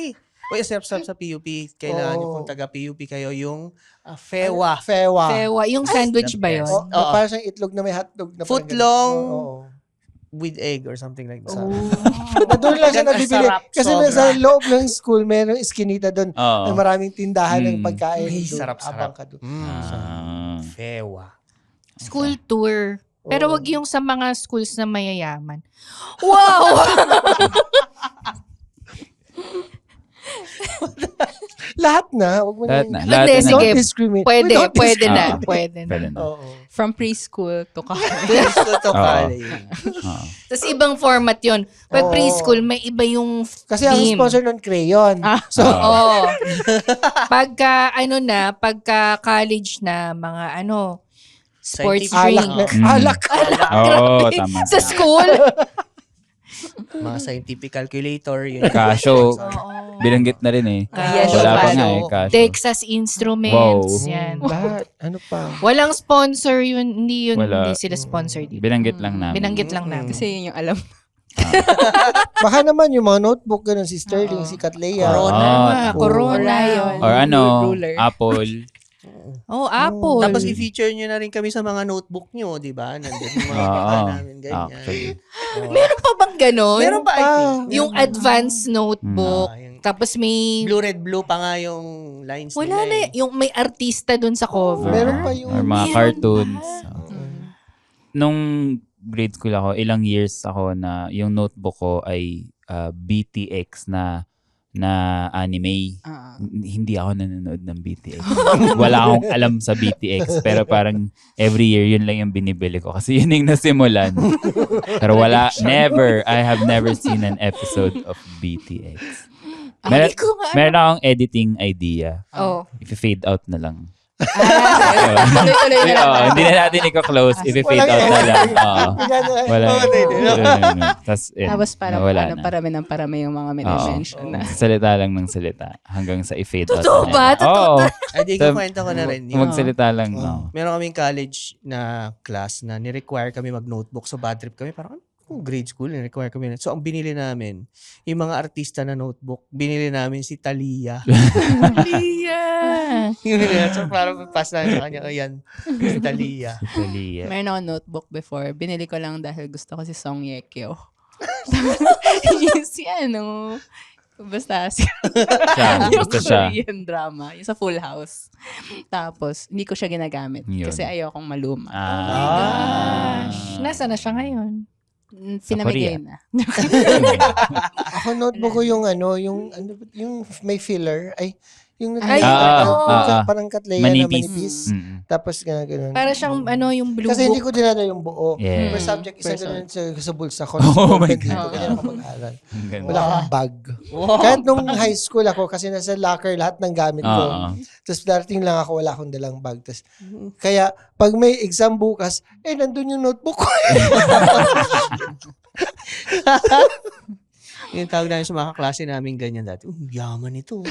Uy, stop sa PUP. Kailangan nyo Oo. kung taga PUP kayo yung FEWA. Fewa. Fewa. Yung sandwich ba yun? Oh, Oo. parang siyang itlog na may hotdog na parang Footlong. ganun. Oo. With egg or something like that. Doon lang siya Ang nabibili. sarap, Kasi sobra. sa loob ng school, merong iskinita doon. Oo. Na maraming tindahan ng pagkain. Ay, doon. sarap-sarap. Abang ka doon. Ah. FEWA. School tour. Pero Oo. wag yung sa mga schools na mayayaman. Wow! Lahat na. Huwag mo Lahat na. na. Lahat Hindi, na. sige. Don't discriminate. Pwede, Don't pwede na. Ah. Pwede na. Pwede na. Oo. From preschool to college. Gusto to Oo. college. Oo. Tapos ibang format yun. Pag Oo. preschool, may iba yung Kasi ang theme. sponsor nun, crayon. So, Oo. Pagka college na, mga sports Scientific. drink. alak. Oo, tama. Sa school? Mga scientific calculator. Yun. Casio. Oo. Binanggit na rin eh. Casio, Wala pa Casio. nga eh, Casio. Texas Instruments. Wow. Yan. Lahat. Ano pa? Walang sponsor yun. Hindi Wala. Hindi sila sponsor dito. Binanggit lang namin. Binanggit lang namin. Kasi yun yung alam. Baka naman yung mga notebook, ganun, si Sterling, si Katleya. Corona. Ah, Corona. Orion. Or ano, Ruler. Apple. Oh, Apple. Tapos i-feature nyo na rin kami sa mga notebook nyo, di ba? Nandun yung mga Oo. baka namin, ganyan. Actually. Meron pa bang ganon? Meron pa, I think. Yung advanced notebook. Ah, yung Tapos may... blue, red, blue pa nga yung lines Wala nila na. Yung may artista dun sa cover. Meron pa yun. Or mga Meron cartoons. pa. Nung grade school ako, ilang years ako na yung notebook ko ay BTX na anime. Hindi ako nanonood ng BTX. Wala akong alam sa BTX. Pero parang every year, yun lang yung binibili ko. Kasi yun yung nasimulan. Pero I have never seen an episode of BTX. Hindi ko nga. Meron akong editing idea. Oh. If-fade out na lang. Tuloy-tuloy na lang. Hindi na natin i-close. If-fade out na lang. Wala. Tapos parang wala na. parami yung mga mention na. Salita lang ng salita hanggang sa i-fade out. Totoo na ba? yan. Totoo Oo. Ay, di ko kwento ko na rin. Yung, Magsalita lang. oo. meron kaming college na class na ni-require kami mag-notebook. So, bad trip kami. Parang, grade school, ni-require kami. So, ang binili namin, yung mga artista na notebook, binili namin si Thalia. Yeah. So, parang pass namin sa kanya, ayan, si Thalia. Thalia. Meron ako notebook before. Binili ko lang dahil gusto ko si Song Ye Kyo. si basta Basta siya. Korean drama. Yung sa Full House. Tapos, hindi ko siya ginagamit. Yun. Kasi ayokong maluma. Gosh. Nasaan na siya ngayon? Pinamigay Korea. na. Ako notebook ko yung may filler. Yung Ay, parang Katleya na Manipis. manipis. Mm. Tapos ganun. Para siyang yung blue Kasi hindi book. ko dinala yung buo. Yeah. Per subject, isa Per ganun sa bulsa ko. Oh my Hindi ko God. ganyan ako mag-aral. Ang ganda. Wala akong bag. Kahit nung high school ako, kasi nasa locker lahat ng gamit ko. Oo. Tapos darating lang ako, wala akong dalang bag. Tapos, kaya, pag may exam bukas, nandun yung notebook ko. Yung tawag namin sa mga kaklase namin ganyan dati. Yaman ito.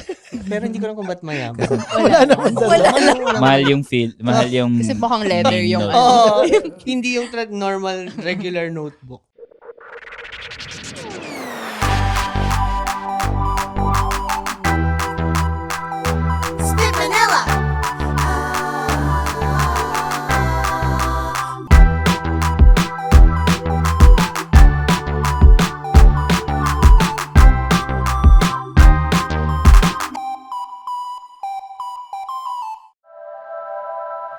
Pero hindi ko lang kung ba't mayaman. Wala naman dalang. Mahal yung mahal yung Kasi mukhang leather yung note. Oo. Hindi yung normal, regular notebook.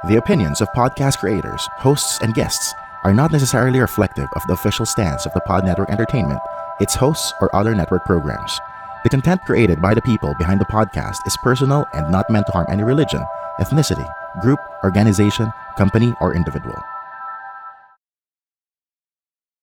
The opinions of podcast creators, hosts, and guests are not necessarily reflective of the official stance of the Pod Network Entertainment, its hosts, or other network programs. The content created by the people behind the podcast is personal and not meant to harm any religion, ethnicity, group, organization, company, or individual.